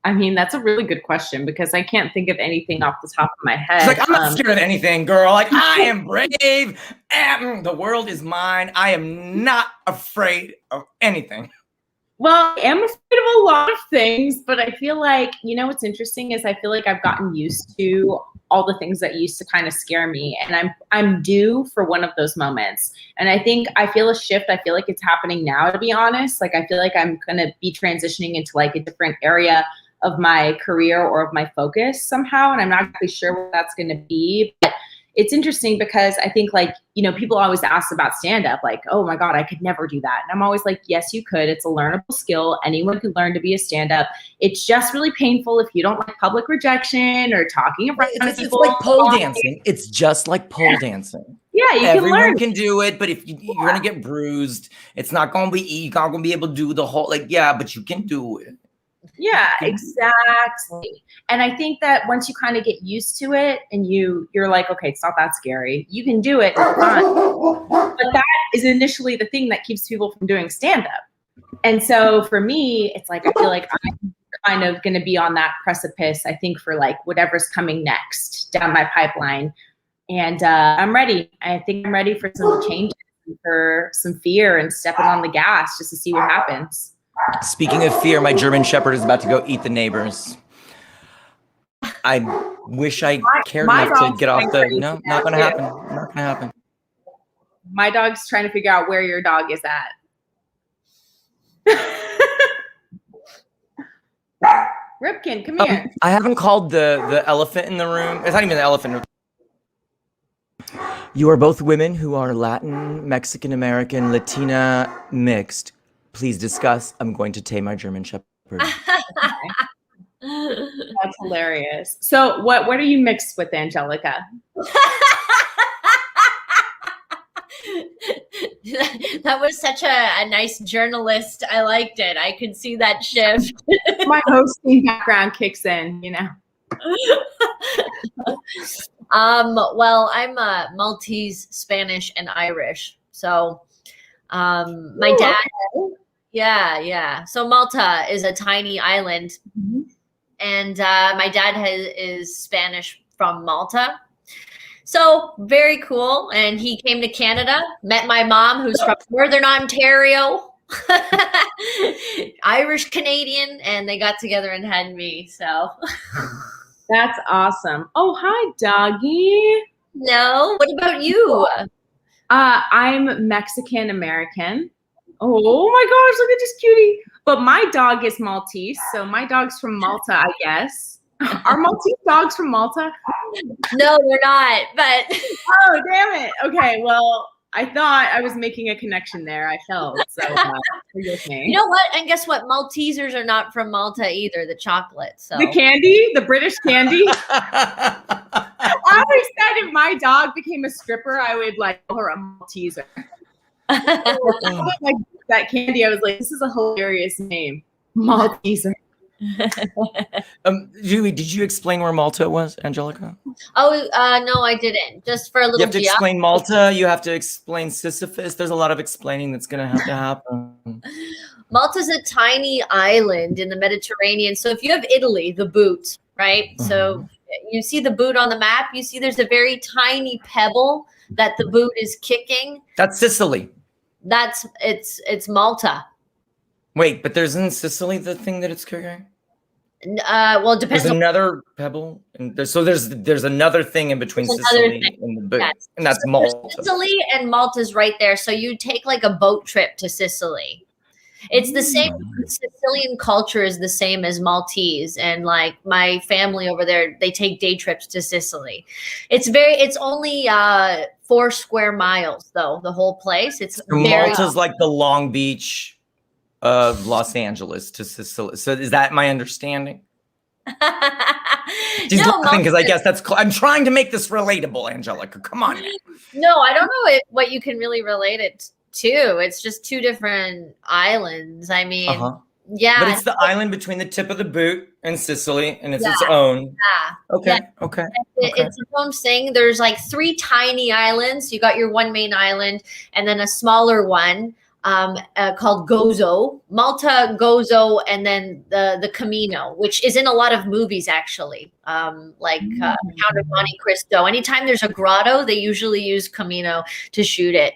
C: I mean, that's a really good question because I can't think of anything off the top of my head.
A: It's like, I'm not scared of anything, girl. Like, I am brave. The world is mine. I am not afraid of anything.
C: Well, I am afraid of a lot of things, but I feel like, you know, what's interesting is I feel like I've gotten used to all the things that used to kind of scare me, and I'm due for one of those moments. And I think I feel a shift. I feel like it's happening now, to be honest. Like, I feel like I'm going to be transitioning into like a different area of my career or of my focus somehow. And I'm not really sure what that's going to be, but it's interesting because I think, like, you know, people always ask about stand-up, like, oh my God, I could never do that. And I'm always like, yes, you could. It's a learnable skill. Anyone can learn to be a stand-up. It's just really painful if you don't like public rejection or talking in front of people.
A: It's like pole dancing. It's just like pole dancing.
C: Yeah,
A: Everyone can do it, but if you're gonna get bruised, it's not gonna be easy. You're not gonna be able to do the whole, like, yeah, but you can do it.
C: Yeah, exactly. And I think that once you kind of get used to it and you're like, okay, it's not that scary. You can do it. It's fun. But that is initially the thing that keeps people from doing stand-up. And so for me, it's like, I feel like I'm kind of going to be on that precipice, I think, for like whatever's coming next down my pipeline. And I'm ready. I think I'm ready for some changes, for some fear and stepping on the gas just to see what happens.
A: Speaking of fear, my German Shepherd is about to go eat the neighbors. I wish I cared enough to get off the. No, not gonna happen. Not gonna happen.
C: My dog's trying to figure out where your dog is at. Ripkin, come here.
A: I haven't called the elephant in the room. It's not even the elephant. You are both women who are Latin, Mexican American, Latina mixed. Please discuss. I'm going to tame my German Shepherd.
C: That's hilarious. So what are you mixed with, Angelica?
B: That was such a nice journalist. I liked it. I could see that shift.
C: My hosting background kicks in, you know.
B: Well, I'm Maltese, Spanish, and Irish. So my dad. Yeah. So Malta is a tiny island, and my dad is Spanish from Malta. So very cool. And he came to Canada, met my mom, who's from Northern Ontario, Irish Canadian, and they got together and had me. So
C: that's awesome. Oh, hi, doggy.
B: No, what about you?
C: I'm Mexican American. Oh my gosh, look at this cutie. But my dog is Maltese, so my dog's from Malta, I guess. Are Maltese dogs from Malta?
B: No, they're not, but.
C: Oh, damn it. Okay, well, I thought I was making a connection there. I felt, so forgive me.
B: You know what? And guess what? Maltesers are not from Malta either, the chocolate. So
C: the candy? The British candy? I always said if my dog became a stripper, I would like call her a Malteser. Like that candy, I was like, this is a hilarious name, Malteser.
A: Julie, did you explain where Malta was, Angelica?
B: Oh, no, I didn't. Just for a little.
A: You have to explain Malta. You have to explain Sisyphus. There's a lot of explaining that's going to have to happen.
B: Malta's a tiny island in the Mediterranean. So if you have Italy, the boot, right? So you see the boot on the map. You see there's a very tiny pebble that the boot is kicking.
A: That's Sicily.
B: It's Malta.
A: Wait, but there's in Sicily the thing that it's kicking?
B: Well, it depends.
A: There's another pebble, and there's another thing in between Sicily and the boot,
B: yes.
A: And that's Malta.
B: Sicily and Malta's right there. So you take like a boat trip to Sicily. It's the same. Sicilian culture is the same as Maltese, and like my family over there, they take day trips to Sicily. It's only 4 square miles though. The whole place.
A: Malta's like the Long Beach of Los Angeles to Sicily. So is that my understanding? She's
B: No,
A: laughing because I guess that's. I'm trying to make this relatable, Angelica. Come on. Man.
B: No, I don't know what you can really relate it to. It's just two different islands. I mean, yeah.
A: But it's the island between the tip of the boot and Sicily, and it's
B: Yeah.
A: its own.
B: Yeah.
A: Okay.
B: Yeah.
A: Okay.
B: It's its own thing. There's like 3 tiny islands. You got your one main island, and then a smaller one called Gozo, Malta, Gozo, and then the Camino, which is in a lot of movies actually, like Count of Monte Cristo. Anytime there's a grotto, they usually use Camino to shoot it.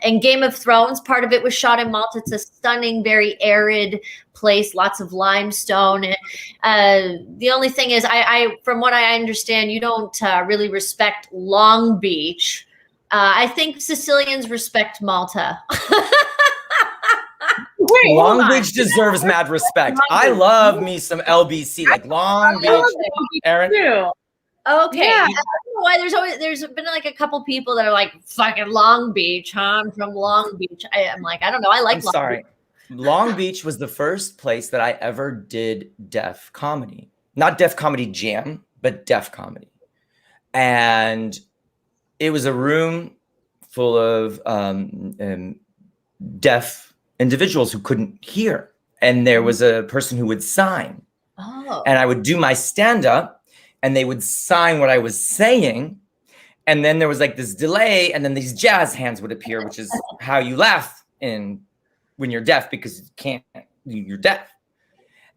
B: And Game of Thrones, part of it was shot in Malta. It's a stunning, very arid place, lots of limestone. The only thing is, I from what I understand, you don't really respect Long Beach. I think Sicilians respect Malta.
C: Wait,
A: Long Beach deserves mad respect. I love me some LBC, like Long Beach. Erin?
B: Okay.
C: Yeah.
B: I don't know why there's been like a couple people that are like, fucking Long Beach, huh? I'm from Long Beach. I'm like, I don't know. I like Long Beach.
A: Long Beach was the first place that I ever did deaf comedy. Not deaf comedy jam, but deaf comedy. And it was a room full of deaf individuals who couldn't hear. And there was a person who would sign.
B: Oh.
A: And I would do my stand-up, and they would sign what I was saying. And then there was like this delay, and then these jazz hands would appear, which is how you laugh when you're deaf, because you're deaf.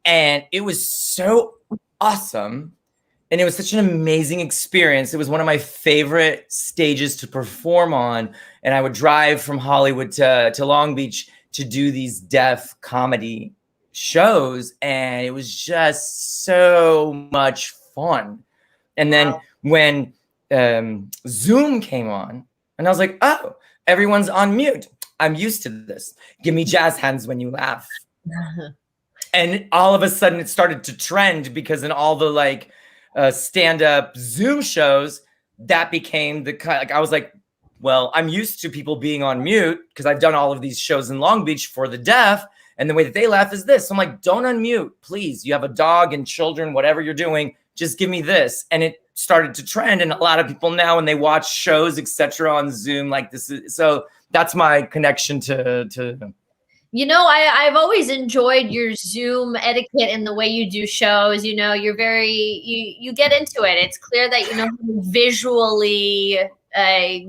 A: And it was so awesome. And it was such an amazing experience. It was one of my favorite stages to perform on. And I would drive from Hollywood to Long Beach to do these deaf comedy shows. And it was just so much fun. And then when Zoom came on, and I was like, oh, everyone's on mute. I'm used to this. Give me jazz hands when you laugh. And all of a sudden it started to trend, because in all the like stand-up Zoom shows, that became the like, I was like, well, I'm used to people being on mute because I've done all of these shows in Long Beach for the deaf, and the way that they laugh is this. So I'm like, don't unmute, please. You have a dog and children, whatever you're doing, just give me this. And it started to trend, and a lot of people now, when they watch shows, etc., on Zoom, like this is, so that's my connection to.
B: You know, I've always enjoyed your Zoom etiquette and the way you do shows. You know, you're very, you get into it. It's clear that you know how to visually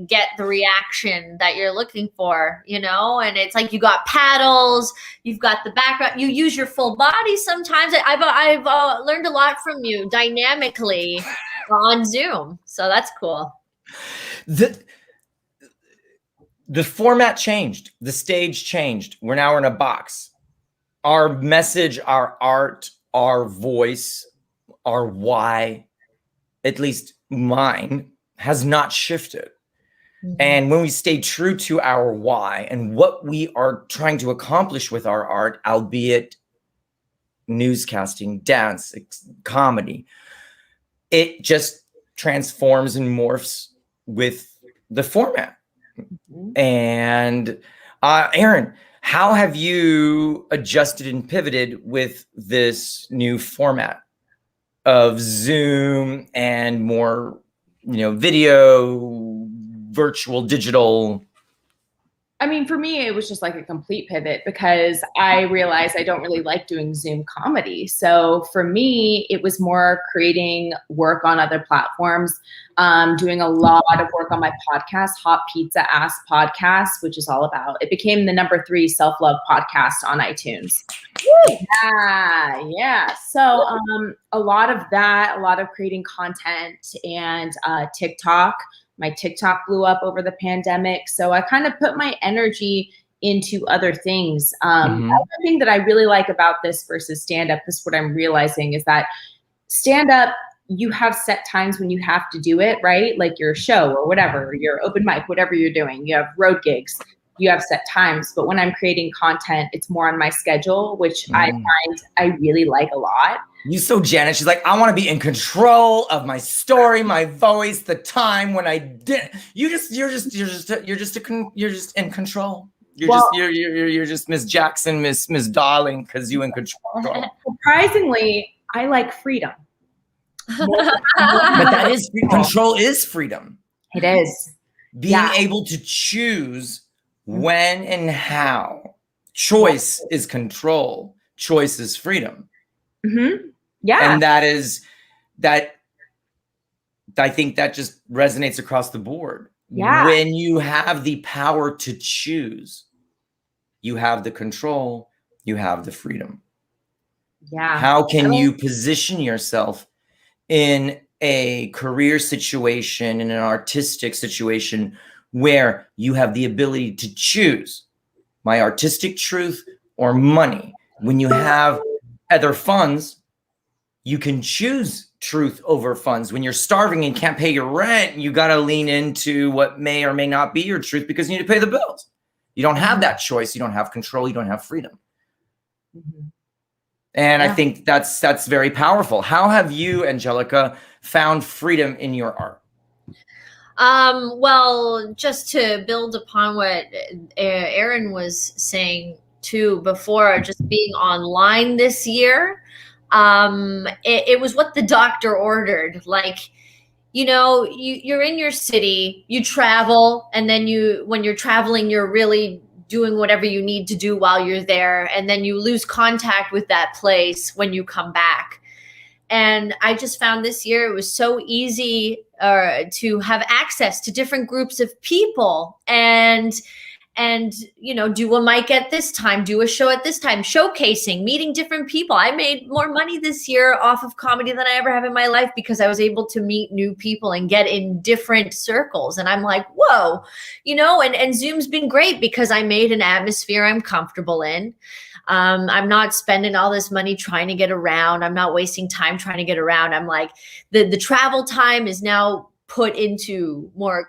B: get the reaction that you're looking for, you know, and it's like you got paddles, you've got the background, you use your full body sometimes. I've learned a lot from you dynamically on Zoom. So that's cool.
A: The format changed. The stage changed. We're now in a box. Our message, our art, our voice, our why, at least mine, has not shifted. Mm-hmm. And when we stay true to our why and what we are trying to accomplish with our art, albeit newscasting, dance, comedy, it just transforms and morphs with the format. Mm-hmm. And Erin, how have you adjusted and pivoted with this new format of Zoom and more, you know, video, virtual, digital?
C: I mean, for me, it was just like a complete pivot, because I realized I don't really like doing Zoom comedy. So for me, it was more creating work on other platforms, doing a lot of work on my podcast, Hot Pizza Ass Podcast, which is all about, it became the #3 self-love podcast on iTunes. Yeah. So a lot of that, a lot of creating content, and TikTok. My TikTok blew up over the pandemic. So I kind of put my energy into other things. The other thing that I really like about this versus stand-up, this is what I'm realizing, is that stand-up, you have set times when you have to do it, right? Like your show or whatever, your open mic, whatever you're doing. You have road gigs, you have set times. But when I'm creating content, it's more on my schedule, which I find I really like a lot.
A: You so Janet, she's like, I want to be in control of my story, my voice, the time when I did. You're just in control. You're just Miss Jackson, Miss Darling, because you in control.
C: Surprisingly, I like freedom.
A: But that is control is freedom.
C: It is.
A: Being able to choose when and how. Choice is control. Choice is freedom.
C: Yeah.
A: And that is that. I think that just resonates across the board.
C: Yeah.
A: When you have the power to choose, you have the control, you have the freedom.
C: Yeah.
A: How can you position yourself in a career situation, in an artistic situation where you have the ability to choose my artistic truth or money? When you have other funds, you can choose truth over funds. When you're starving and can't pay your rent, you got to lean into what may or may not be your truth because you need to pay the bills. You don't have that choice. You don't have control. You don't have freedom. And I think that's very powerful. How have you, Angelica, found freedom in your art?
B: Well, just to build upon what Erin was saying too before, just being online this year, it was what the doctor ordered. Like, you know, you're in your city, you travel, and then when you're traveling, you're really doing whatever you need to do while you're there. And then you lose contact with that place when you come back. And I just found this year it was so easy to have access to different groups of people and you know, do a mic at this time, do a show at this time, showcasing, meeting different people. I made more money this year off of comedy than I ever have in my life because I was able to meet new people and get in different circles. And I'm like, whoa, you know, and Zoom's been great because I made an atmosphere I'm comfortable in. I'm not spending all this money trying to get around. I'm not wasting time trying to get around. I'm like, the travel time is now put into more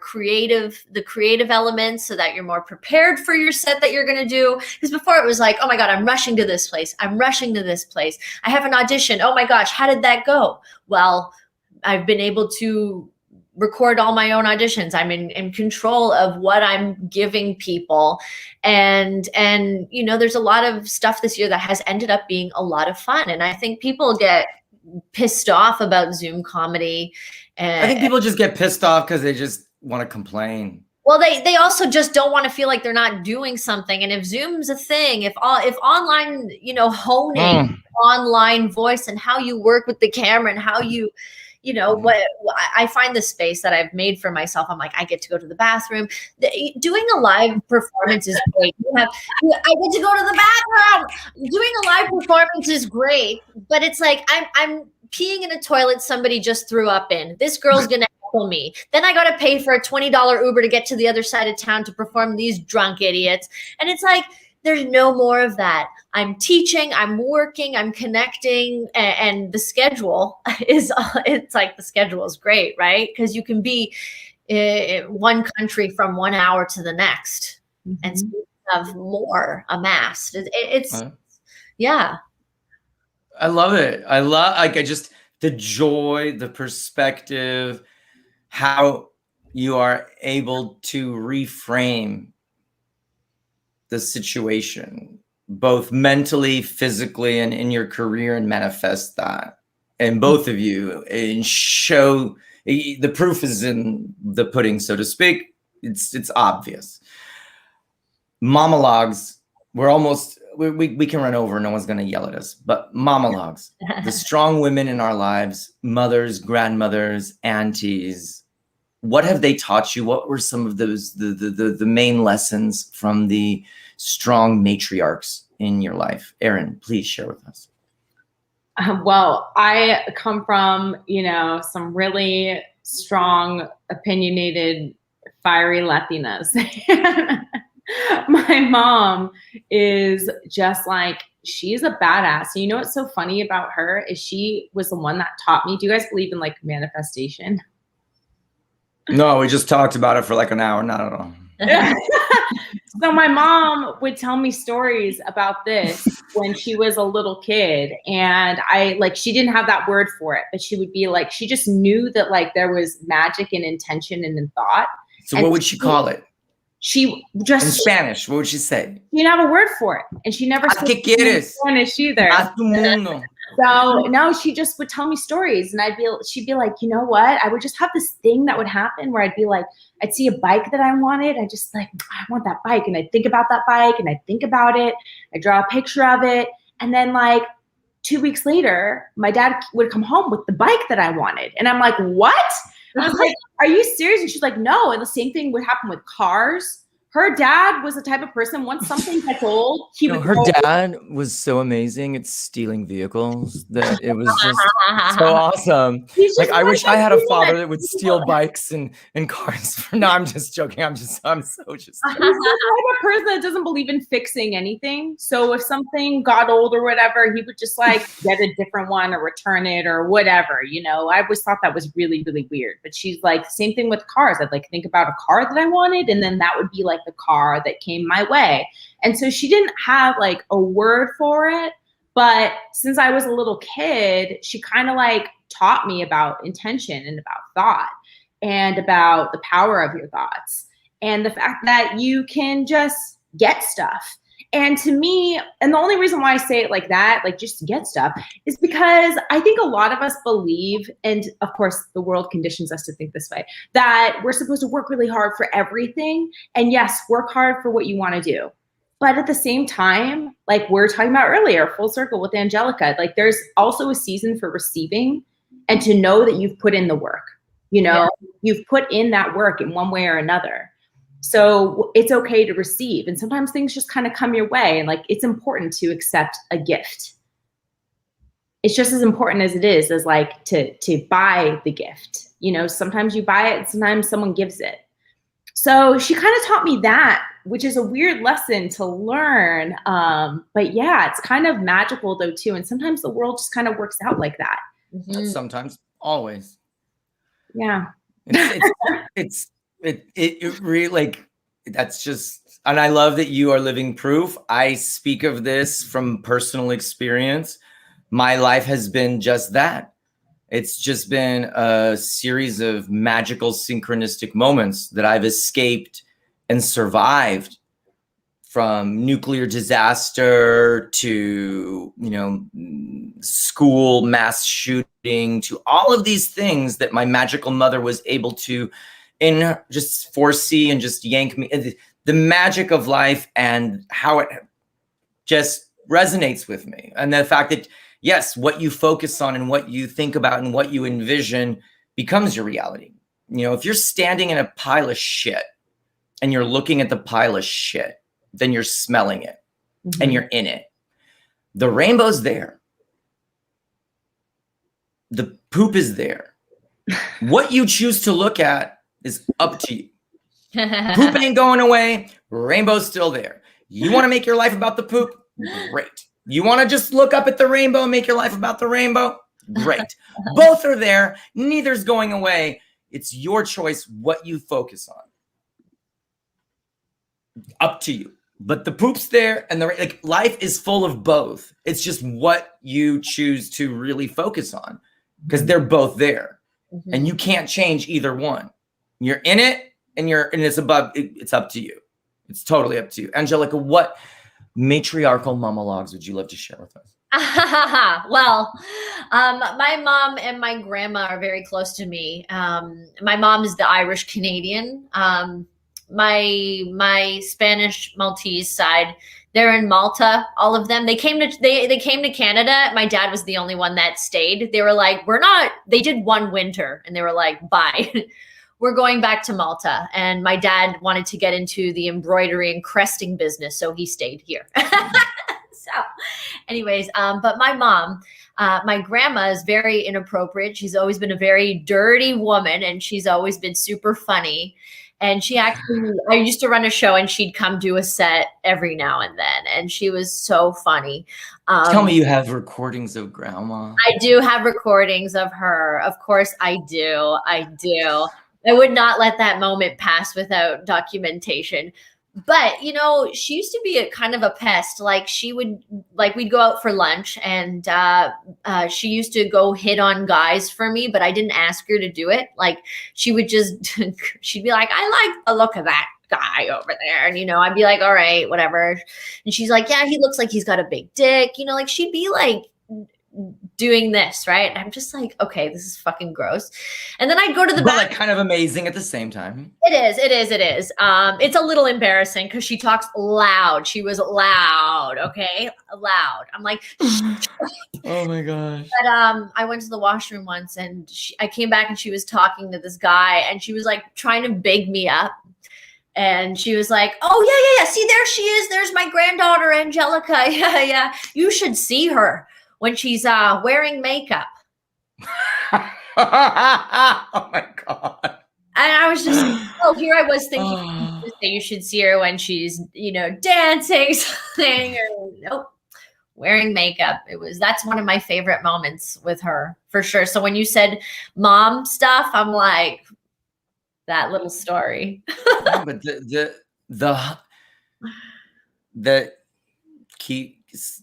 B: the creative elements so that you're more prepared for your set that you're going to do. Because before it was like, oh my God, I'm rushing to this place. I'm rushing to this place. I have an audition. Oh my gosh, how did that go? Well, I've been able to record all my own auditions. I'm in control of what I'm giving people. And, you know, there's a lot of stuff this year that has ended up being a lot of fun. And I think people get pissed off about Zoom comedy.
A: I think people just get pissed off because they just want to complain.
B: Well, they also just don't want to feel like they're not doing something. And if Zoom's a thing, if online, you know, honing online voice and how you work with the camera and how you know, what I find the space that I've made for myself. I'm like, I get to go to the bathroom. Doing a live performance is great. I get to go to the bathroom. Doing a live performance is great, but it's like I'm peeing in a toilet somebody just threw up in. This girl's gonna heckle me. Then I gotta pay for a $20 Uber to get to the other side of town to perform these drunk idiots. And it's like, there's no more of that. I'm teaching, I'm working, I'm connecting, and the schedule it's like the schedule is great, right? Because you can be in one country from 1 hour to the next and have more amassed. It's yeah.
A: I love it. I love, like, I just, the joy, the perspective, how you are able to reframe the situation, both mentally, physically, and in your career, and manifest that. And both of you, and show, the proof is in the pudding, so to speak. It's obvious. Monologues, we're almost, we can run over, no one's going to yell at us, but monologues, the strong women in our lives, mothers, grandmothers, aunties, what have they taught you? What were some of those, the main lessons from the strong matriarchs in your life? Erin, please share with us.
C: Well, I come from, you know, some really strong, opinionated, fiery Latinas. My mom is just like, she's a badass. And you know what's so funny about her is she was the one that taught me. Do you guys believe in like manifestation?
A: No, we just talked about it for like an hour. Not at all.
C: So my mom would tell me stories about this when she was a little kid, and she didn't have that word for it, but she would be like, she just knew that like there was magic in intention and in thought.
A: So what would she call it?
C: She just,
A: in Spanish, what would she say?
C: She didn't have a word for it, and she never
A: ¿Qué quieres?
C: Spanish either.
A: Haz tu mundo.
C: So no, she just would tell me stories, and she'd be like, you know what? I would just have this thing that would happen where I'd be like, I'd see a bike that I wanted. I just like, I want that bike. And I'd think about that bike and I'd think about it. I draw a picture of it. And then like 2 weeks later, my dad would come home with the bike that I wanted. And I'm like, what? I was like, are you serious? And she's like, no. And the same thing would happen with cars. Her dad was the type of person, once something gets old, he would
A: her dad was so amazing at stealing vehicles that it was just so awesome. Like, I wish I had a father that would steal bikes and cars. No, I'm just joking. I'm so just
C: He's the type of person that doesn't believe in fixing anything. So if something got old or whatever, he would just like get a different one or return it or whatever, you know. I always thought that was really, really weird. But she's like, same thing with cars. I'd like think about a car that I wanted, and then that would be like the car that came my way. And so she didn't have like a word for it, but since I was a little kid, she kind of like taught me about intention and about thought and about the power of your thoughts and the fact that you can just get stuff. And to me, and the only reason why I say it like that, like just to get stuff, is because I think a lot of us believe, and of course the world conditions us to think this way, that we're supposed to work really hard for everything. And yes, work hard for what you want to do. But at the same time, like we were talking about earlier, full circle with Angelica, like there's also a season for receiving and to know that you've put in the work, you know, you've put in that work in one way or another. So it's okay to receive. And sometimes things just kind of come your way. And like, it's important to accept a gift. It's just as important as it is as like to buy the gift. You know, sometimes you buy it, sometimes someone gives it. So she kind of taught me that, which is a weird lesson to learn. But yeah, it's kind of magical though too. And sometimes the world just kind of works out like that.
A: Mm-hmm. Sometimes, always.
C: Yeah.
A: It really, like, that's just, and I love that you are living proof. I speak of this from personal experience. My life has been just that. It's just been a series of magical synchronistic moments that I've escaped and survived, from nuclear disaster to, you know, school mass shooting, to all of these things that my magical mother was able to just foresee and just yank me. The magic of life and how it just resonates with me. And the fact that, yes, what you focus on and what you think about and what you envision becomes your reality. You know, if you're standing in a pile of shit and you're looking at the pile of shit, then you're smelling it and you're in it. The rainbow's there. The poop is there. What you choose to look at is up to you. Poop ain't going away. Rainbow's still there. You want to make your life about the poop? Great. You want to just look up at the rainbow and make your life about the rainbow? Great. Both are there. Neither's going away. It's your choice what you focus on. Up to you. But the poop's there, and like, life is full of both. It's just what you choose to really focus on, because they're both there, and you can't change either one. You're in it, and it's above. It's up to you. It's totally up to you. Angelica, what matriarchal monologues would you love to share with us?
B: Well, my mom and my grandma are very close to me. My mom is the Irish Canadian. My Spanish Maltese side, they're in Malta, all of them. They came to Canada. My dad was the only one that stayed. They were like, they did one winter and they were like, bye. We're going back to Malta. And my dad wanted to get into the embroidery and cresting business, so he stayed here. So anyways, but my mom, my grandma is very inappropriate. She's always been a very dirty woman, and she's always been super funny. And she actually, I used to run a show and she'd come do a set every now and then. And she was so funny.
A: Tell me you have recordings of grandma.
B: I do have recordings of her. Of course I do. I would not let that moment pass without documentation. But, you know, she used to be a kind of a pest. Like we'd go out for lunch, and she used to go hit on guys for me, but I didn't ask her to do it. Like, she would just, she'd be like, I like the look of that guy over there. And, you know, I'd be like, all right, whatever. And she's like, yeah, he looks like he's got a big dick. You know, like, she'd be like doing this, right? And I'm just like, okay, this is fucking gross. And then I'd go to the
A: But
B: back.
A: like kind of amazing at the same time.
B: It is. It's a little embarrassing because she talks loud. She was loud, okay? Loud. I'm like,
A: oh my gosh.
B: but I went to the washroom once and I came back and she was talking to this guy and she was like trying to big me up. And she was like, oh, yeah. See, there she is. There's my granddaughter, Angelica. Yeah. You should see her when she's wearing makeup.
A: oh my God.
B: And I was just, here I was thinking you should see her when she's, dancing, something, or nope, wearing makeup. That's one of my favorite moments with her, for sure. So when you said mom stuff, I'm like, that little story.
A: Yeah, but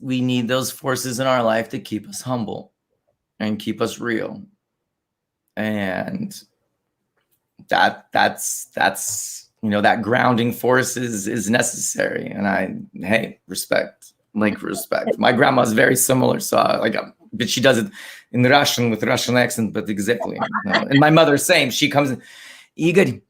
A: we need those forces in our life to keep us humble and keep us real. And that's that grounding force is necessary. And respect. My grandma's very similar, so but she does it in Russian with Russian accent, but exactly. And my mother, same. She comes in, Igor,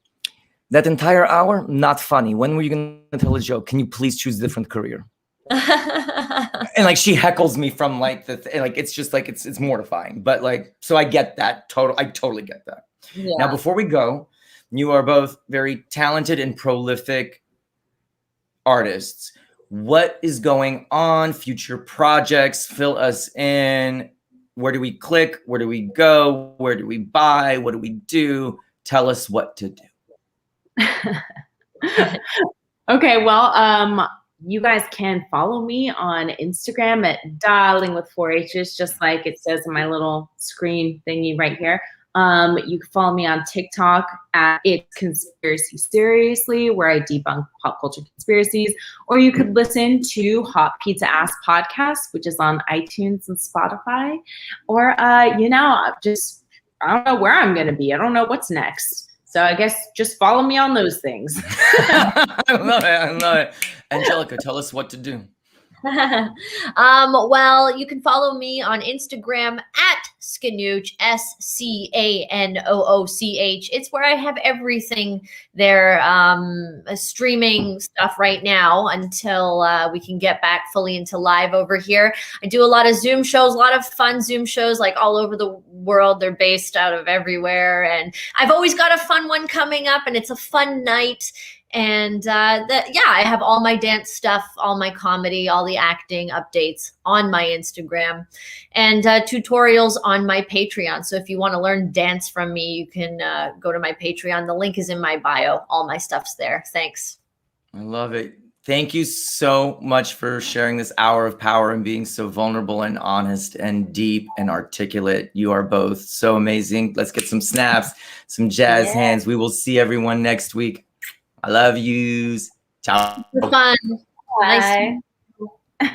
A: that entire hour, not funny. When were you gonna tell a joke? Can you please choose a different career? And like she heckles me from it's just like it's mortifying. But so I get that. I totally get that. Yeah. Now before we go, you are both very talented and prolific artists. What is going on? Future projects? Fill us in. Where do we click? Where do we go? Where do we buy? What do we do? Tell us what to do.
C: Okay, well, you guys can follow me on Instagram at Darling with 4 H's, just like it says in my little screen thingy right here. You can follow me on TikTok at It's Conspiracy Seriously, where I debunk pop culture conspiracies. Or you could listen to Hot Pizza Ass Podcast, which is on iTunes and Spotify. Or, just, I don't know where I'm going to be. I don't know what's next. So I guess just follow me on those things.
A: I love it. Angelica, tell us what to do.
B: Well, you can follow me on Instagram at Scannooch, SCANNOOCH. It's where I have everything there, streaming stuff right now until we can get back fully into live over here. I do a lot of Zoom shows, a lot of fun Zoom shows, like all over the world. They're based out of everywhere. And I've always got a fun one coming up, and it's a fun night. And I have all my dance stuff, all my comedy, all the acting updates on my Instagram, and tutorials on my Patreon. So if you want to learn dance from me, you can go to my Patreon. The link is in my bio. All my stuff's there. Thanks.
A: I love it. Thank you so much for sharing this hour of power and being so vulnerable and honest and deep and articulate. You are both so amazing. Let's get some snaps, some jazz hands. We will see everyone next week. I love yous. Ciao.
B: Fun.
C: Bye.
B: Nice.